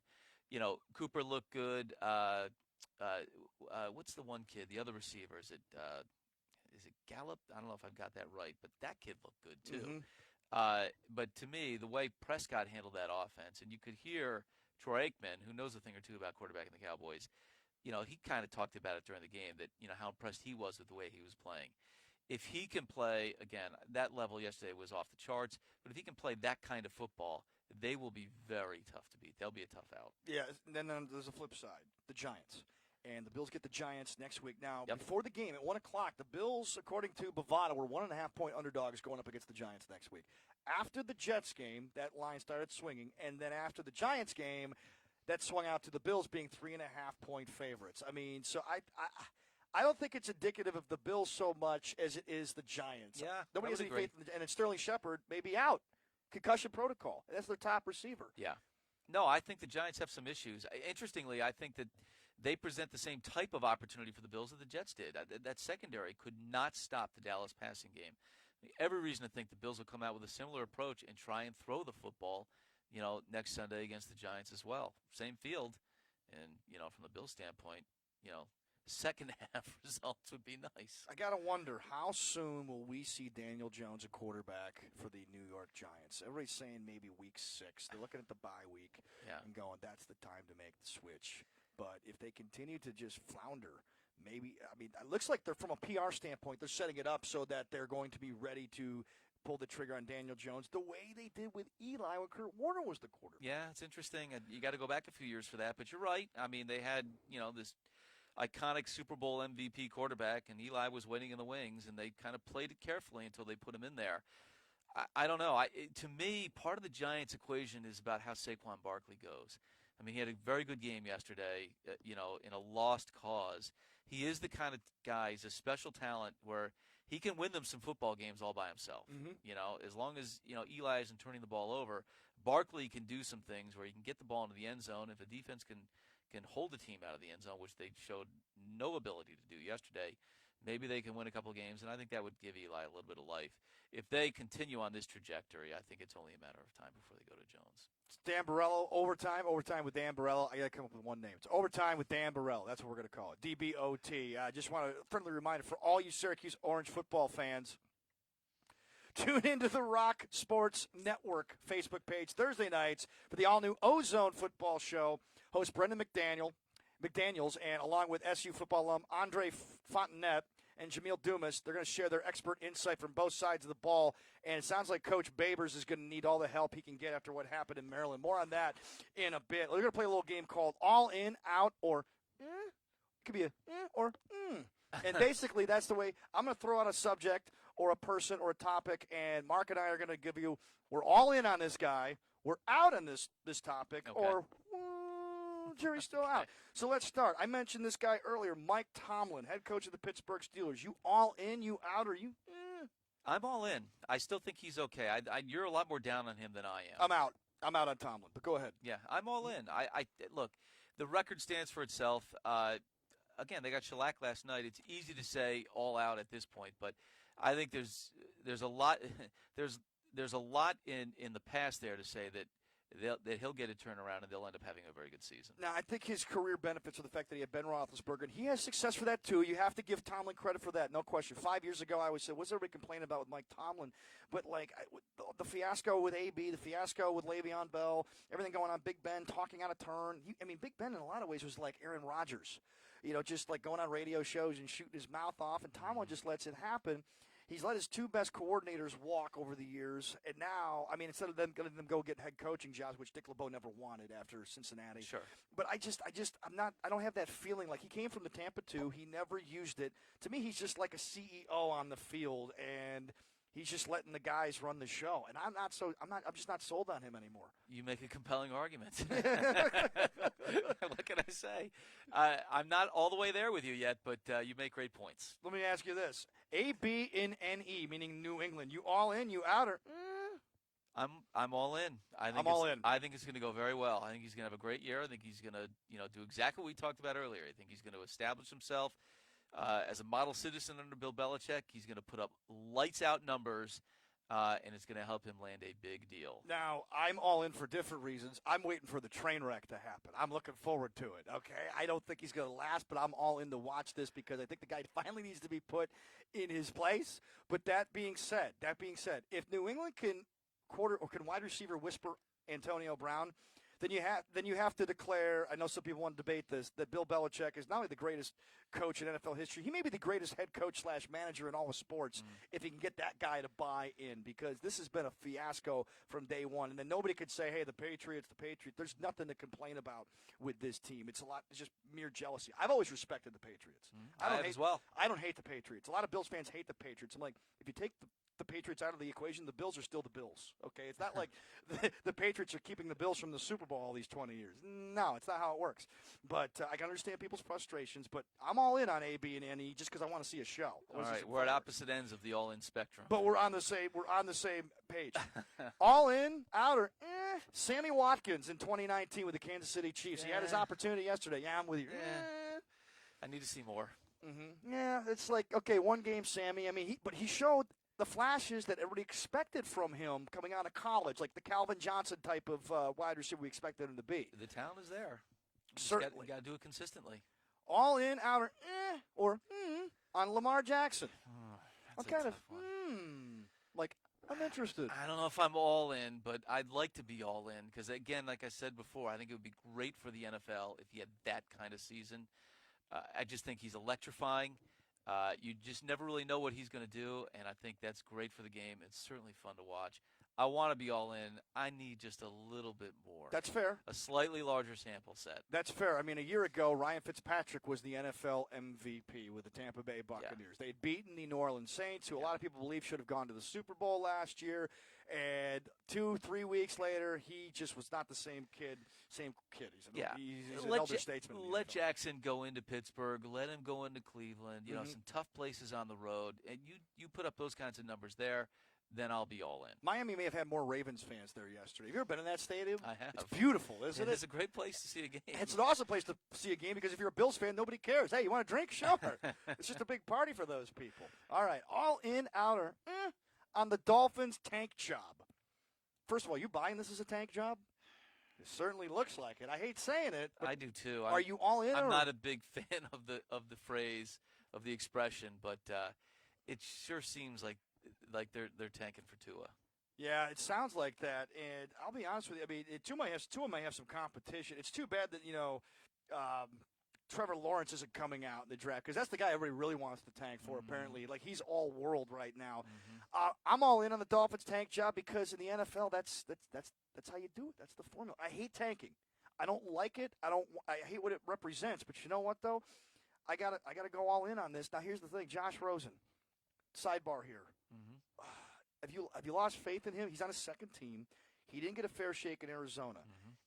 You know, Cooper looked good. What's the one kid, the other receiver? Is it Gallup? I don't know if I've got that right, but that kid looked good too. But to me, the way Prescott handled that offense, and you could hear Troy Aikman, who knows a thing or two about quarterbacking the Cowboys, you know, he kind of talked about it during the game that, you know, how impressed he was with the way he was playing. If he can play, again, that level yesterday was off the charts, but if he can play that kind of football, they will be very tough to beat. They'll be a tough out. Yeah, and then there's a flip side, the Giants. And the Bills get the Giants next week. Now, Yep. before the game at 1 o'clock, the Bills, according to Bovada, were 1.5-point underdogs going up against the Giants next week. After the Jets game, that line started swinging. And then after the Giants game, that swung out to the Bills being 3.5-point favorites. I mean, so I don't think it's indicative of the Bills so much as it is the Giants. Yeah, Nobody I has would any agree. faith in and Sterling Shepard may be out. Concussion protocol. That's their top receiver. Yeah. No, I think the Giants have some issues. Interestingly, I think that they present the same type of opportunity for the Bills that the Jets did. That secondary could not stop the Dallas passing game. Every reason to think the Bills will come out with a similar approach and try and throw the football, you know, next Sunday against the Giants as well. Same field. And, you know, from the Bills' standpoint, you know, second half results would be nice. I got to wonder, how soon will we see Daniel Jones a quarterback for the New York Giants? Everybody's saying maybe week 6. They're looking at the bye week and going, that's the time to make the switch. But if they continue to just flounder, maybe, I mean, it looks like they're, from a PR standpoint, they're setting it up so that they're going to be ready to pull the trigger on Daniel Jones the way they did with Eli when Kurt Warner was the quarterback. Yeah, it's interesting. You got to go back a few years for that. But you're right. I mean, they had, you know, this iconic Super Bowl MVP quarterback, and Eli was waiting in the wings, and they kind of played it carefully until they put him in there. I don't know. To me, part of the Giants' equation is about how Saquon Barkley goes. I mean, he had a very good game yesterday, you know, in a lost cause. He is the kind of guy, he's a special talent where he can win them some football games all by himself. You know, as long as, you know, Eli isn't turning the ball over, Barkley can do some things where he can get the ball into the end zone. If a defense can hold the team out of the end zone, which they showed no ability to do yesterday, maybe they can win a couple games, and I think that would give Eli a little bit of life. If they continue on this trajectory, I think it's only a matter of time before they go to Jones. It's Dan Borrello, Overtime with Dan Borrello. I got to come up with one name. It's Overtime with Dan Borrello. That's what we're going to call it, DBOT. I just want a friendly reminder for all you Syracuse Orange football fans, tune into the Rock Sports Network Facebook page Thursday nights for the all-new Ozone football show. Host Brendan McDaniels, and along with SU football alum Andre Fontenette and Jamil Dumas, they're going to share their expert insight from both sides of the ball. And it sounds like Coach Babers is going to need all the help he can get after what happened in Maryland. More on that in a bit. We're going to play a little game called All In, Out, or It could be a or And basically, that's the way I'm going to throw out a subject or a person or a topic, and Mark and I are going to give you, we're all in on this guy, we're out on this topic, Okay. or jury's still out. So let's start. I mentioned this guy earlier, Mike Tomlin, head coach of the Pittsburgh Steelers. You all in, you out, or you? I'm all in. I still think he's okay. You're a lot more down on him than I am. I'm out. I'm out on Tomlin, but go ahead. Yeah, I'm all in. I look, the record stands for itself. Again, they got shellacked last night. It's easy to say all out at this point, but I think there's a lot there's a lot in the past there to say that he'll get a turnaround and they'll end up having a very good season. Now, I think his career benefits are the fact that he had Ben Roethlisberger, and he has success for that too. You have to give Tomlin credit for that, no question. 5 years ago, I always said, what's everybody complaining about with Mike Tomlin? But, like, the fiasco with AB, the fiasco with Le'Veon Bell, everything going on, Big Ben talking out of turn. Big Ben in a lot of ways was like Aaron Rodgers, you know, just like going on radio shows and shooting his mouth off, and Tomlin just lets it happen. He's let his two best coordinators walk over the years, and now, I mean, instead of them letting them go get head coaching jobs, which Dick LeBeau never wanted after Cincinnati. Sure. But I don't have that feeling. Like, he came from the Tampa 2. He never used it. To me, he's just like a CEO on the field, and he's just letting the guys run the show. And I'm just not sold on him anymore. You make a compelling argument. What can I say? I'm not all the way there with you yet, but you make great points. Let me ask you this. A-B in N-E, meaning New England. You all in, you out, or? I'm all in. I'm all in. I think it's going to go very well. I think he's going to have a great year. I think he's going to, do exactly what we talked about earlier. I think he's going to establish himself As a model citizen under Bill Belichick, he's going to put up lights-out numbers, and it's going to help him land a big deal. Now, I'm all in for different reasons. I'm waiting for the train wreck to happen. I'm looking forward to it, okay? I don't think he's going to last, but I'm all in to watch this because I think the guy finally needs to be put in his place. But that being said, if New England can wide receiver whisper Antonio Brown, then you have to declare, I know some people want to debate this, that Bill Belichick is not only the greatest coach in NFL history, he may be the greatest head coach / manager in all of sports if he can get that guy to buy in, because this has been a fiasco from day one. And then nobody could say, hey, the Patriots. There's nothing to complain about with this team. It's just mere jealousy. I've always respected the Patriots. I have as well. I don't hate the Patriots. A lot of Bills fans hate the Patriots. I'm like, if you take the Patriots out of the equation, the Bills are still the Bills, okay? It's not like the Patriots are keeping the Bills from the Super Bowl all these 20 years. No, it's not how it works. But I can understand people's frustrations, but I'm all in on A, B, and NE just because I want to see a show. All right, we're at opposite ends of the all-in spectrum. But we're on the same page. All in, out, or Sammy Watkins in 2019 with the Kansas City Chiefs. He had his opportunity yesterday. Yeah, I'm with you. I need to see more. Mm-hmm. Yeah, it's like, okay, one game, Sammy. I mean, he showed the flashes that everybody expected from him coming out of college, like the Calvin Johnson type of wide receiver we expected him to be. The talent is there. Certainly. You got to do it consistently. All in, out, or on Lamar Jackson. I'm kind of like, I'm interested. I don't know if I'm all in, but I'd like to be all in because, again, like I said before, I think it would be great for the NFL if he had that kind of season. I just think he's electrifying. You just never really know what he's going to do, and I think that's great for the game. It's certainly fun to watch. I want to be all in. I need just a little bit more. That's fair. A slightly larger sample set. That's fair. I mean, a year ago, Ryan Fitzpatrick was the NFL MVP with the Tampa Bay Buccaneers. Yeah. They'd beaten the New Orleans Saints, who a lot of people believe should have gone to the Super Bowl last year. And 2-3 weeks later, he just was not the same kid. He's an elder statesman. Let Jackson go into Pittsburgh. Let him go into Cleveland. You know, some tough places on the road. And you put up those kinds of numbers there, then I'll be all in. Miami may have had more Ravens fans there yesterday. Have you ever been in that stadium? I have. It's beautiful, isn't it? It's a great place to see a game. It's an awesome place to see a game because if you're a Bills fan, nobody cares. Hey, you want a drink? Sure. It's just a big party for those people. All right, all in, out, or on the Dolphins tank job. First of all, you buying this as a tank job? It certainly looks like it. I hate saying it. But I do too. Are you all in? I'm not a big fan of the phrase, of the expression, but it sure seems like they're tanking for Tua. Yeah, it sounds like that. And I'll be honest with you. I mean, Tua might have some competition. It's too bad that Trevor Lawrence isn't coming out in the draft because that's the guy everybody really wants to tank for. Apparently, like he's all world right now. I'm all in on the Dolphins tank job because in the NFL, that's how you do it. That's the formula. I hate tanking. I don't like it. I hate what it represents. But you know what though? I gotta go all in on this. Now here's the thing, Josh Rosen. Sidebar here. Have you lost faith in him? He's on his second team. He didn't get a fair shake in Arizona.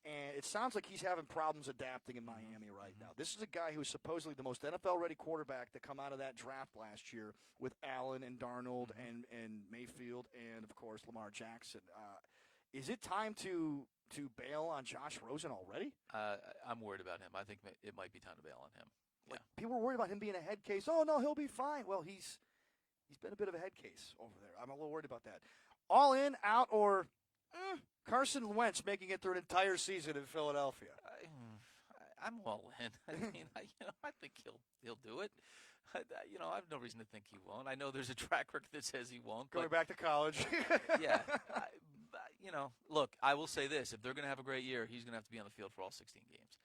And it sounds like he's having problems adapting in Miami right now. This is a guy who's supposedly the most NFL-ready quarterback to come out of that draft last year with Allen and Darnold and Mayfield and, of course, Lamar Jackson. Is it time to bail on Josh Rosen already? I'm worried about him. I think it might be time to bail on him. Yeah. People were worried about him being a head case. Oh, no, he'll be fine. Well, he's been a bit of a head case over there. I'm a little worried about that. All in, out, or Carson Wentz making it through an entire season in Philadelphia? I'm all in. I mean, I think he'll do it. I have no reason to think he won't. I know there's a track record that says he won't. Going back to college. Yeah. Look, I will say this. If they're going to have a great year, he's going to have to be on the field for all 16 games.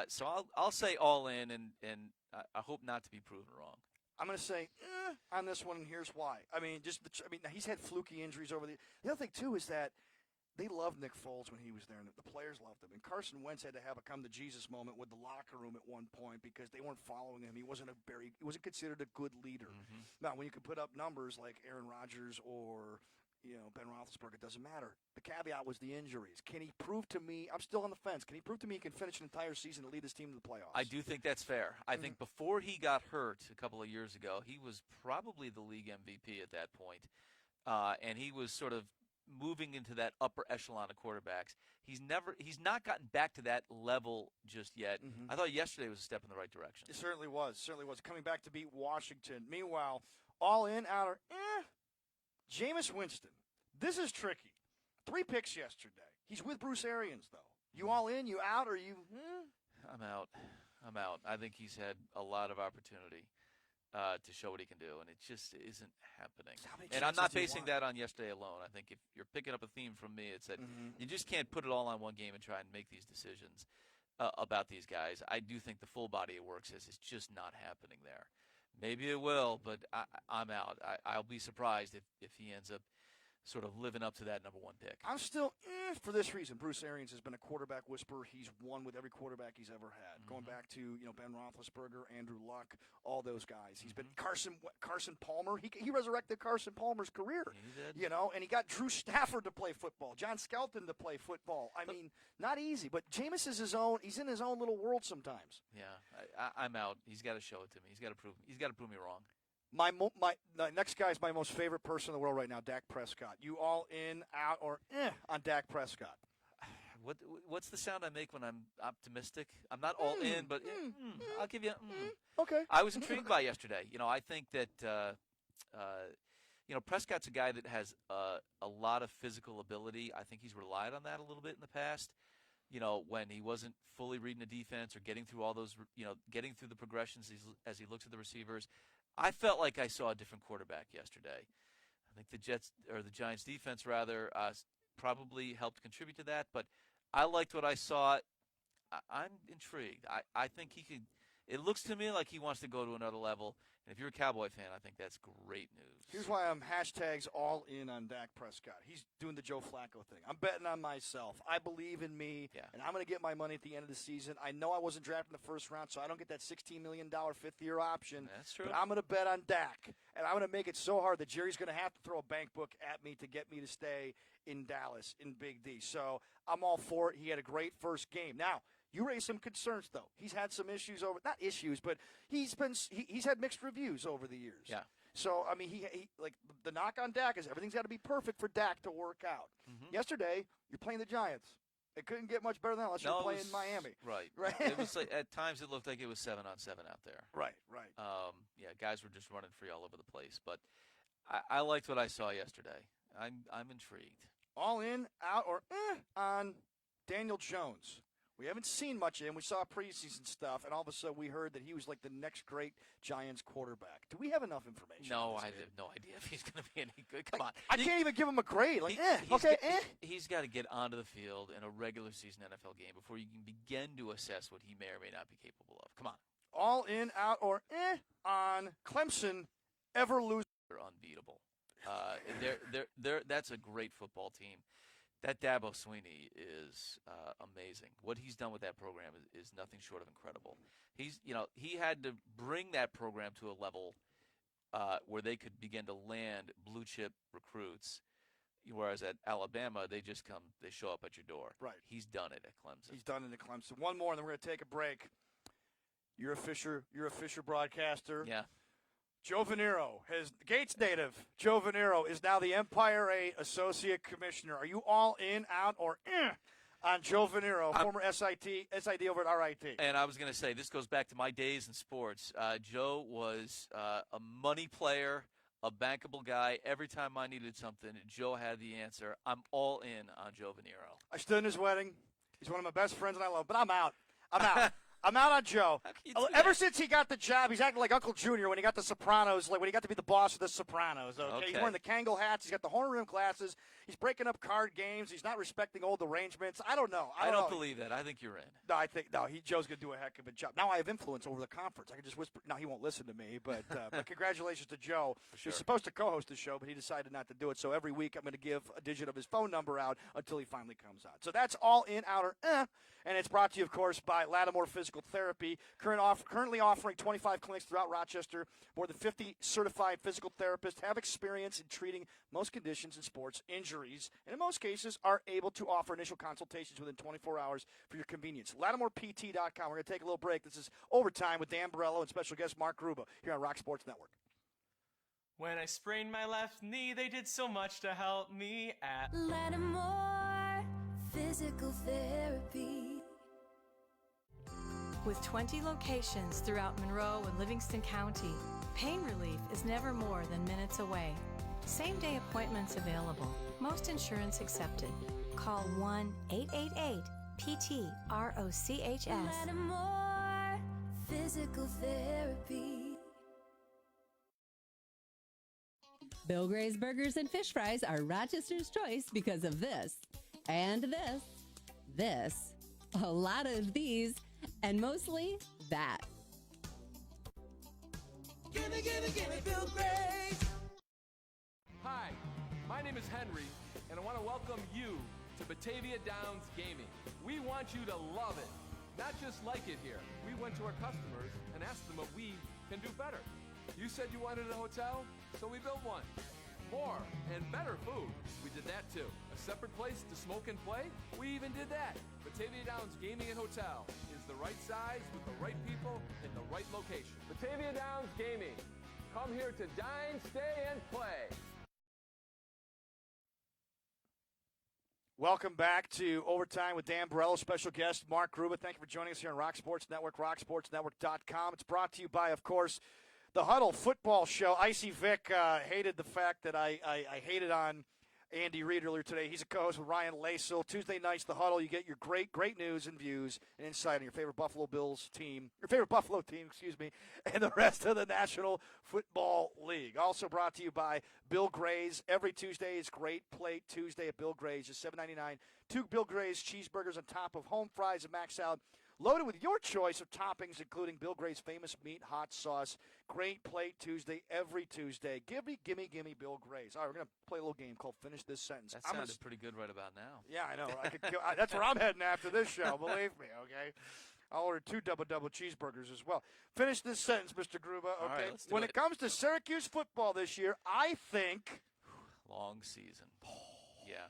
So I'll say all in, and I hope not to be proven wrong. I'm going to say on this one, and here's why. I mean, he's had fluky injuries over the other thing, too, is that they loved Nick Foles when he was there, and the players loved him. And Carson Wentz had to have a come-to-Jesus moment with the locker room at one point because they weren't following him. He wasn't considered a good leader. Now, when you can put up numbers like Aaron Rodgers or Ben Roethlisberger, it doesn't matter. The caveat was the injuries. Can he prove to me – I'm still on the fence. Can he prove to me he can finish an entire season to lead his team to the playoffs? I do think that's fair. I think before he got hurt a couple of years ago, he was probably the league MVP at that point. And he was sort of moving into that upper echelon of quarterbacks. He's not gotten back to that level just yet. I thought yesterday was a step in the right direction. It certainly was. Certainly was. Coming back to beat Washington. Meanwhile, all in, out, or Jameis Winston. This is tricky. 3 picks yesterday. He's with Bruce Arians, though. You all in, you out, or you? I'm out. I think he's had a lot of opportunity to show what he can do, and it just isn't happening. And I'm not basing that on yesterday alone. I think if you're picking up a theme from me, it's that you just can't put it all on one game and try and make these decisions about these guys. I do think the full body of work says it's just not happening there. Maybe it will, but I'm out. I'll be surprised if he ends up sort of living up to that number 1 pick. I'm still for this reason. Bruce Arians has been a quarterback whisperer. He's won with every quarterback he's ever had. Going back to Ben Roethlisberger, Andrew Luck, all those guys. He's been Carson Palmer. He resurrected Carson Palmer's career. He did. And he got Drew Stafford to play football, John Skelton to play football. I mean, not easy. But Jameis is his own. He's in his own little world sometimes. Yeah, I'm out. He's got to show it to me. He's got to prove me wrong. The next guy is my most favorite person in the world right now, Dak Prescott. You all in, out, or on Dak Prescott? What's the sound I make when I'm optimistic? I'm not all in, but I'll give you. Okay. I was intrigued by yesterday. I think that Prescott's a guy that has a lot of physical ability. I think he's relied on that a little bit in the past. When he wasn't fully reading the defense or getting through all those, getting through the progressions as he looks at the receivers. I felt like I saw a different quarterback yesterday. I think the Giants defense rather probably helped contribute to that, but I liked what I saw. I'm intrigued. I think he could. It looks to me like he wants to go to another level. And if you're a Cowboy fan, I think that's great news. Here's why I'm hashtags all in on Dak Prescott. He's doing the Joe Flacco thing. I'm betting on myself. I believe in me, and I'm going to get my money at the end of the season. I know I wasn't drafted in the first round, so I don't get that $16 million fifth-year option. That's true. But I'm going to bet on Dak, and I'm going to make it so hard that Jerry's going to have to throw a bank book at me to get me to stay in Dallas, in Big D. So I'm all for it. He had a great first game. Now, you raised some concerns, though. He's had some issues not issues, but he's had mixed reviews over the years. Yeah. So, I mean, he like the knock on Dak is everything's got to be perfect for Dak to work out. Yesterday, you're playing the Giants. It couldn't get much better than that unless you're playing Miami. Right. Right. It was like, at times it looked like it was 7-on-7 out there. Right. Guys were just running free all over the place. But I liked what I saw yesterday. I'm intrigued. All in, out, or on Daniel Jones. We haven't seen much of him. We saw preseason stuff, and all of a sudden we heard that he was like the next great Giants quarterback. Do we have enough information? No, I have no idea if he's going to be any good. Come on. I can't even give him a grade. He's got to get onto the field in a regular season NFL game before you can begin to assess what he may or may not be capable of. Come on. All in, out, or on Clemson, ever lose. They're unbeatable. That's a great football team. That Dabo Swinney is amazing. What he's done with that program is nothing short of incredible. He had to bring that program to a level where they could begin to land blue chip recruits, whereas at Alabama they show up at your door. Right. He's done it at Clemson. He's done it at Clemson. One more, and then we're going to take a break. You're a Fisher broadcaster. Yeah. Joe Venero, Gates native. Joe Venero is now the Empire 8 Associate Commissioner. Are you all in, out, or on Joe Venero, former SID over at RIT? And I was going to say, this goes back to my days in sports. Joe was a money player, a bankable guy. Every time I needed something, Joe had the answer. I'm all in on Joe Venero. I stood in his wedding. He's one of my best friends, and I love him. But I'm out. I'm out on Joe. Ever since he got the job, he's acting like Uncle Junior when he got the Sopranos, like when he got to be the boss of the Sopranos. Okay? He's wearing the Kangol hats. He's got the horn rim glasses. He's breaking up card games. He's not respecting old arrangements. I don't know. I don't believe that. I think you're in. No, Joe's going to do a heck of a job. Now I have influence over the conference. I can just whisper. Now he won't listen to me, but congratulations to Joe. Sure. He was supposed to co-host the show, but he decided not to do it. So every week I'm going to give a digit of his phone number out until he finally comes out. So that's all in, out, or and it's brought to you, of course, by Lattimore Physical Therapy. Currently offering 25 clinics throughout Rochester. More than 50 certified physical therapists have experience in treating most conditions and sports injuries, and in most cases are able to offer initial consultations within 24 hours for your convenience. LattimorePT.com. We're going to take a little break. This is Overtime with Dan Borrello and special guest Mark Gruba here on Rock Sports Network. When I sprained my left knee, they did so much to help me at Lattimore Physical Therapy. With 20 locations throughout Monroe and Livingston County, pain relief is never more than minutes away. Same-day appointments available. Most insurance accepted. Call 1-888-PT-ROCHS. Lattimore Physical Therapy. Bill Gray's Burgers and Fish Fries are Rochester's choice because of this, and this, a lot of these, and mostly that. Gimme Bill Gray's. Hi, my name is Henry, and I want to welcome you to Batavia Downs Gaming. We want you to love it, not just like it here. We went to our customers and asked them what we can do better. You said you wanted a hotel, so we built one. More and better food. We did that too. A separate place to smoke and play? We even did that. Batavia Downs Gaming and Hotel is the right size with the right people in the right location. Batavia Downs Gaming. Come here to dine, stay, and play. Welcome back to Overtime with Dan Borrello, special guest Mark Gruba. Thank you for joining us here on Rock Sports Network, rocksportsnetwork.com. It's brought to you by, of course, the Huddle Football Show. Icy Vic hated the fact that I hated on Andy Reid earlier today. He's a co-host with Ryan Lasel. Tuesday nights, The Huddle, you get your great news and views and insight on your favorite Buffalo team, and the rest of the National Football League. Also brought to you by Bill Gray's. Every Tuesday is Great Plate Tuesday at Bill Gray's. Just $7.99. 2 Bill Gray's cheeseburgers on top of home fries and mac salad, loaded with your choice of toppings, including Bill Gray's famous meat hot sauce. Great Plate Tuesday, every Tuesday. Gimme Bill Gray's. All right, we're going to play a little game called Finish This Sentence. That sounded pretty good right about now. Yeah, I know. That's where I'm heading after this show, believe me, okay? I'll order 2 double cheeseburgers as well. Finish this sentence, Mr. Gruba, okay? All right, let's do when it. it comes to Syracuse football this year, I think... Long season. Yeah.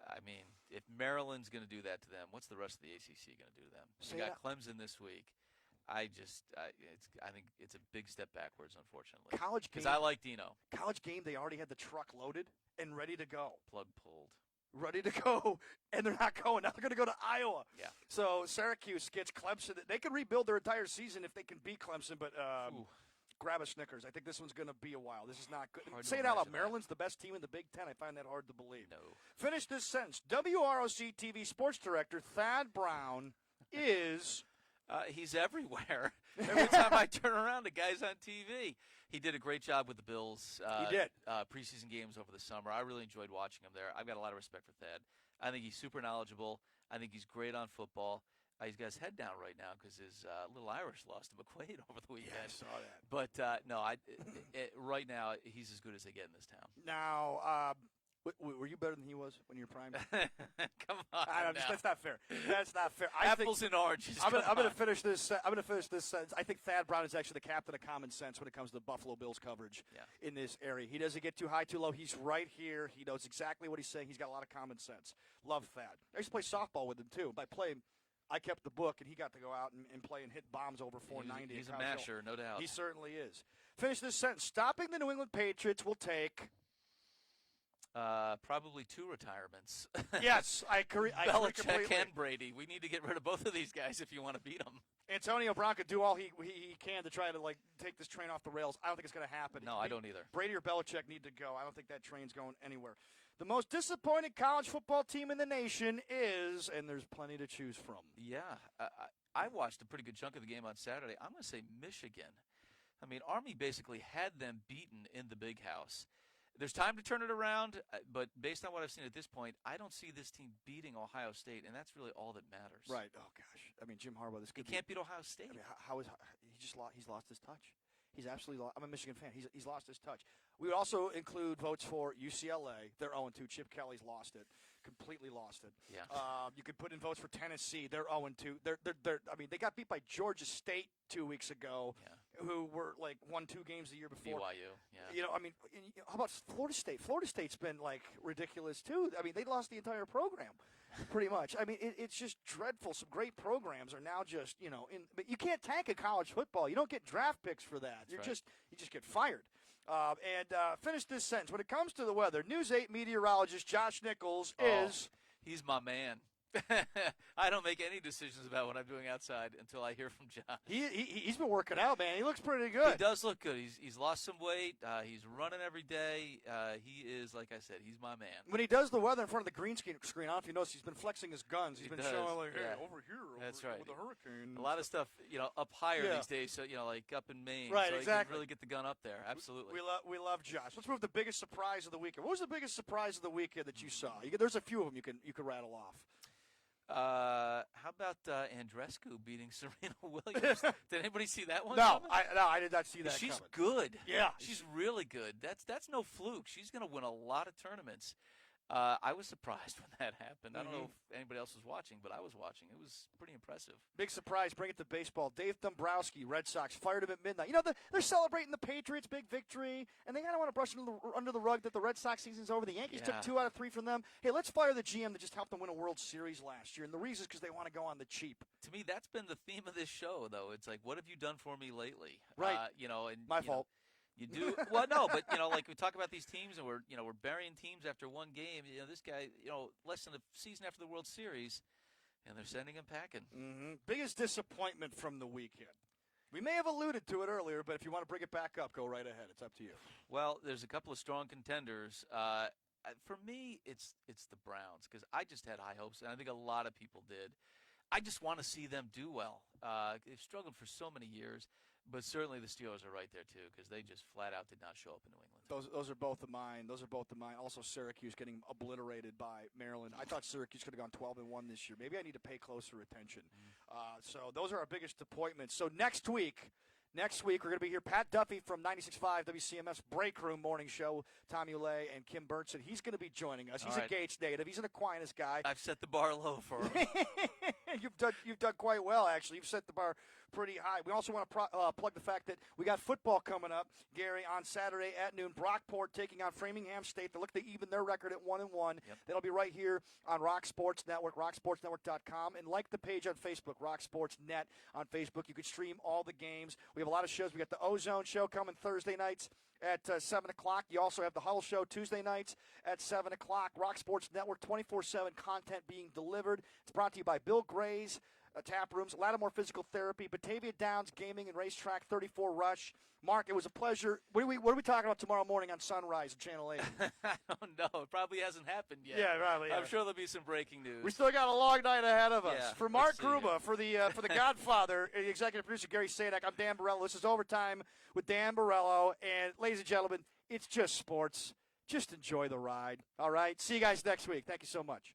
I mean, if Maryland's going to do that to them, what's the rest of the ACC going to do to them? We got Clemson this week. I think it's a big step backwards, unfortunately. Because I like Dino. College game, they already had the truck loaded and ready to go. Plug pulled. Ready to go, and they're not going. Now they're going to go to Iowa. Yeah. So Syracuse gets Clemson. They can rebuild their entire season if they can beat Clemson, but grab a Snickers. I think this one's going to be a while. This is not good. Say it out loud. Maryland's the best team in the Big Ten. I find that hard to believe. No. Finish this sentence. WROC TV sports director Thad Brown is... He's everywhere. Every time I turn around, the guy's on TV. He did a great job with the Bills. He did. Preseason games over the summer. I really enjoyed watching him there. I've got a lot of respect for Thad. I think he's super knowledgeable. I think he's great on football. He's got his head down right now because his little Irish lost to McQuaid over the weekend. Yeah, I saw that. But, no, right now, he's as good as they get in this town. Now, were you better than he was when you were prime? Come on, that's not fair. That's not fair. Apples and oranges. I'm going to finish this. I'm going to finish this sentence. I think Thad Brown is actually the captain of common sense when it comes to the Buffalo Bills coverage in this area. He doesn't get too high, too low. He's right here. He knows exactly what he's saying. He's got a lot of common sense. Love Thad. I used to play softball with him too. By playing, I kept the book, and he got to go out and play and hit bombs over 490. He's a masher, no doubt. He certainly is. Finish this sentence. Stopping the New England Patriots will take. Probably 2 retirements. Yes, I agree. Belichick and Brady. We need to get rid of both of these guys if you want to beat them. Antonio Brown could do all he can to try to take this train off the rails. I don't think it's going to happen. No, I don't either. Brady or Belichick need to go. I don't think that train's going anywhere. The most disappointing college football team in the nation is, and there's plenty to choose from. Yeah, I watched a pretty good chunk of the game on Saturday. I'm going to say Michigan. I mean, Army basically had them beaten in the Big House. There's time to turn it around, but based on what I've seen at this point, I don't see this team beating Ohio State, and that's really all that matters. Right. Oh gosh. I mean, Jim Harbaugh. This he can't beat Ohio State. I mean, he's lost his touch. He's absolutely lost. I'm a Michigan fan. He's lost his touch. We would also include votes for UCLA. They're 0-2. Chip Kelly's lost it. Completely lost it. Yeah. You could put in votes for Tennessee. They're 0-2. They're. I mean, they got beat by Georgia State 2 weeks ago, who were won 2 games the year before. BYU. Yeah. You know, I mean, how about Florida State? Florida State's been ridiculous too. I mean, they lost the entire program, pretty much. I mean, it's just dreadful. Some great programs are now just but you can't tank in college football. You don't get draft picks for that. You just get fired. Finish this sentence. When it comes to the weather, News 8 meteorologist Josh Nichols is... He's my man. I don't make any decisions about what I'm doing outside until I hear from John. He's been working out, man. He looks pretty good. He does look good. He's lost some weight. He's running every day. He is, like I said, he's my man. When he does the weather in front of the green screen, I don't know if you notice, he's been flexing his guns. He's been showing, like, hey, over here, that's right. with the hurricane. A lot of stuff, up higher these days, so, like up in Maine. Right, so exactly. You can really get the gun up there. Absolutely. We love Josh. Let's move to the biggest surprise of the weekend. What was the biggest surprise of the weekend that you saw? There's a few of them you could rattle off. How about Andreescu beating Serena Williams? Did anybody see that one? No, I did not see that. She's coming. good. Yeah, she's really good. That's no fluke. She's going to win a lot of tournaments. I was surprised when that happened. I don't know if anybody else was watching, but I was watching. It was pretty impressive. Big surprise. Bring it to baseball. Dave Dombrowski, Red Sox, fired him at midnight. They're celebrating the Patriots' big victory, and they kind of want to brush under the rug that the Red Sox season's over. The Yankees took 2 out of 3 from them. Hey, let's fire the GM that just helped them win a World Series last year, and the reason is because they want to go on the cheap. To me, that's been the theme of this show, though. It's like, what have you done for me lately? Right. My fault. You do well, no, but like we talk about these teams, and we're burying teams after one game. This guy, less than a season after the World Series, and they're sending him packing. Biggest disappointment from the weekend. We may have alluded to it earlier, but if you want to bring it back up, go right ahead. It's up to you. Well, there's a couple of strong contenders. For me, it's the Browns because I just had high hopes, and I think a lot of people did. I just want to see them do well. They've struggled for so many years. But certainly the Steelers are right there, too, because they just flat out did not show up in New England. Those are both of mine. Also, Syracuse getting obliterated by Maryland. I thought Syracuse could have gone 12-1 this year. Maybe I need to pay closer attention. So those are our biggest appointments. So next week, we're going to be here. Pat Duffy from 96.5 WCMS Break Room Morning Show. Tommy Ulay and Kim Burnson. He's going to be joining us. He's a Gates native. He's an Aquinas guy. I've set the bar low for him. You've done quite well, actually. You've set the bar pretty high. We also want to plug the fact that we got football coming up, Gary, on Saturday at noon. Brockport taking on Framingham State. They look to even their record at 1-1. Yep. That'll be right here on Rock Sports Network, rocksportsnetwork.com, and like the page on Facebook, Rock Sports Net on Facebook. You can stream all the games. We have a lot of shows. We got the Ozone Show coming Thursday nights at 7 o'clock. You also have the Huddle Show Tuesday nights at 7 o'clock. Rock Sports Network, 24/7 content being delivered. It's brought to you by Bill Gray's Tap Rooms, Lattimore Physical Therapy, Batavia Downs Gaming and Racetrack, 34 Rush. Mark, it was a pleasure. What are we talking about tomorrow morning on Sunrise at Channel 8? I don't know. It probably hasn't happened yet. Yeah, probably. I'm sure there'll be some breaking news. We still got a long night ahead of us. Yeah, for Mark Gruba, for the Godfather, the executive producer Gary Sadak, I'm Dan Borrello. This is Overtime with Dan Borrello. And ladies and gentlemen, it's just sports. Just enjoy the ride. All right? See you guys next week. Thank you so much.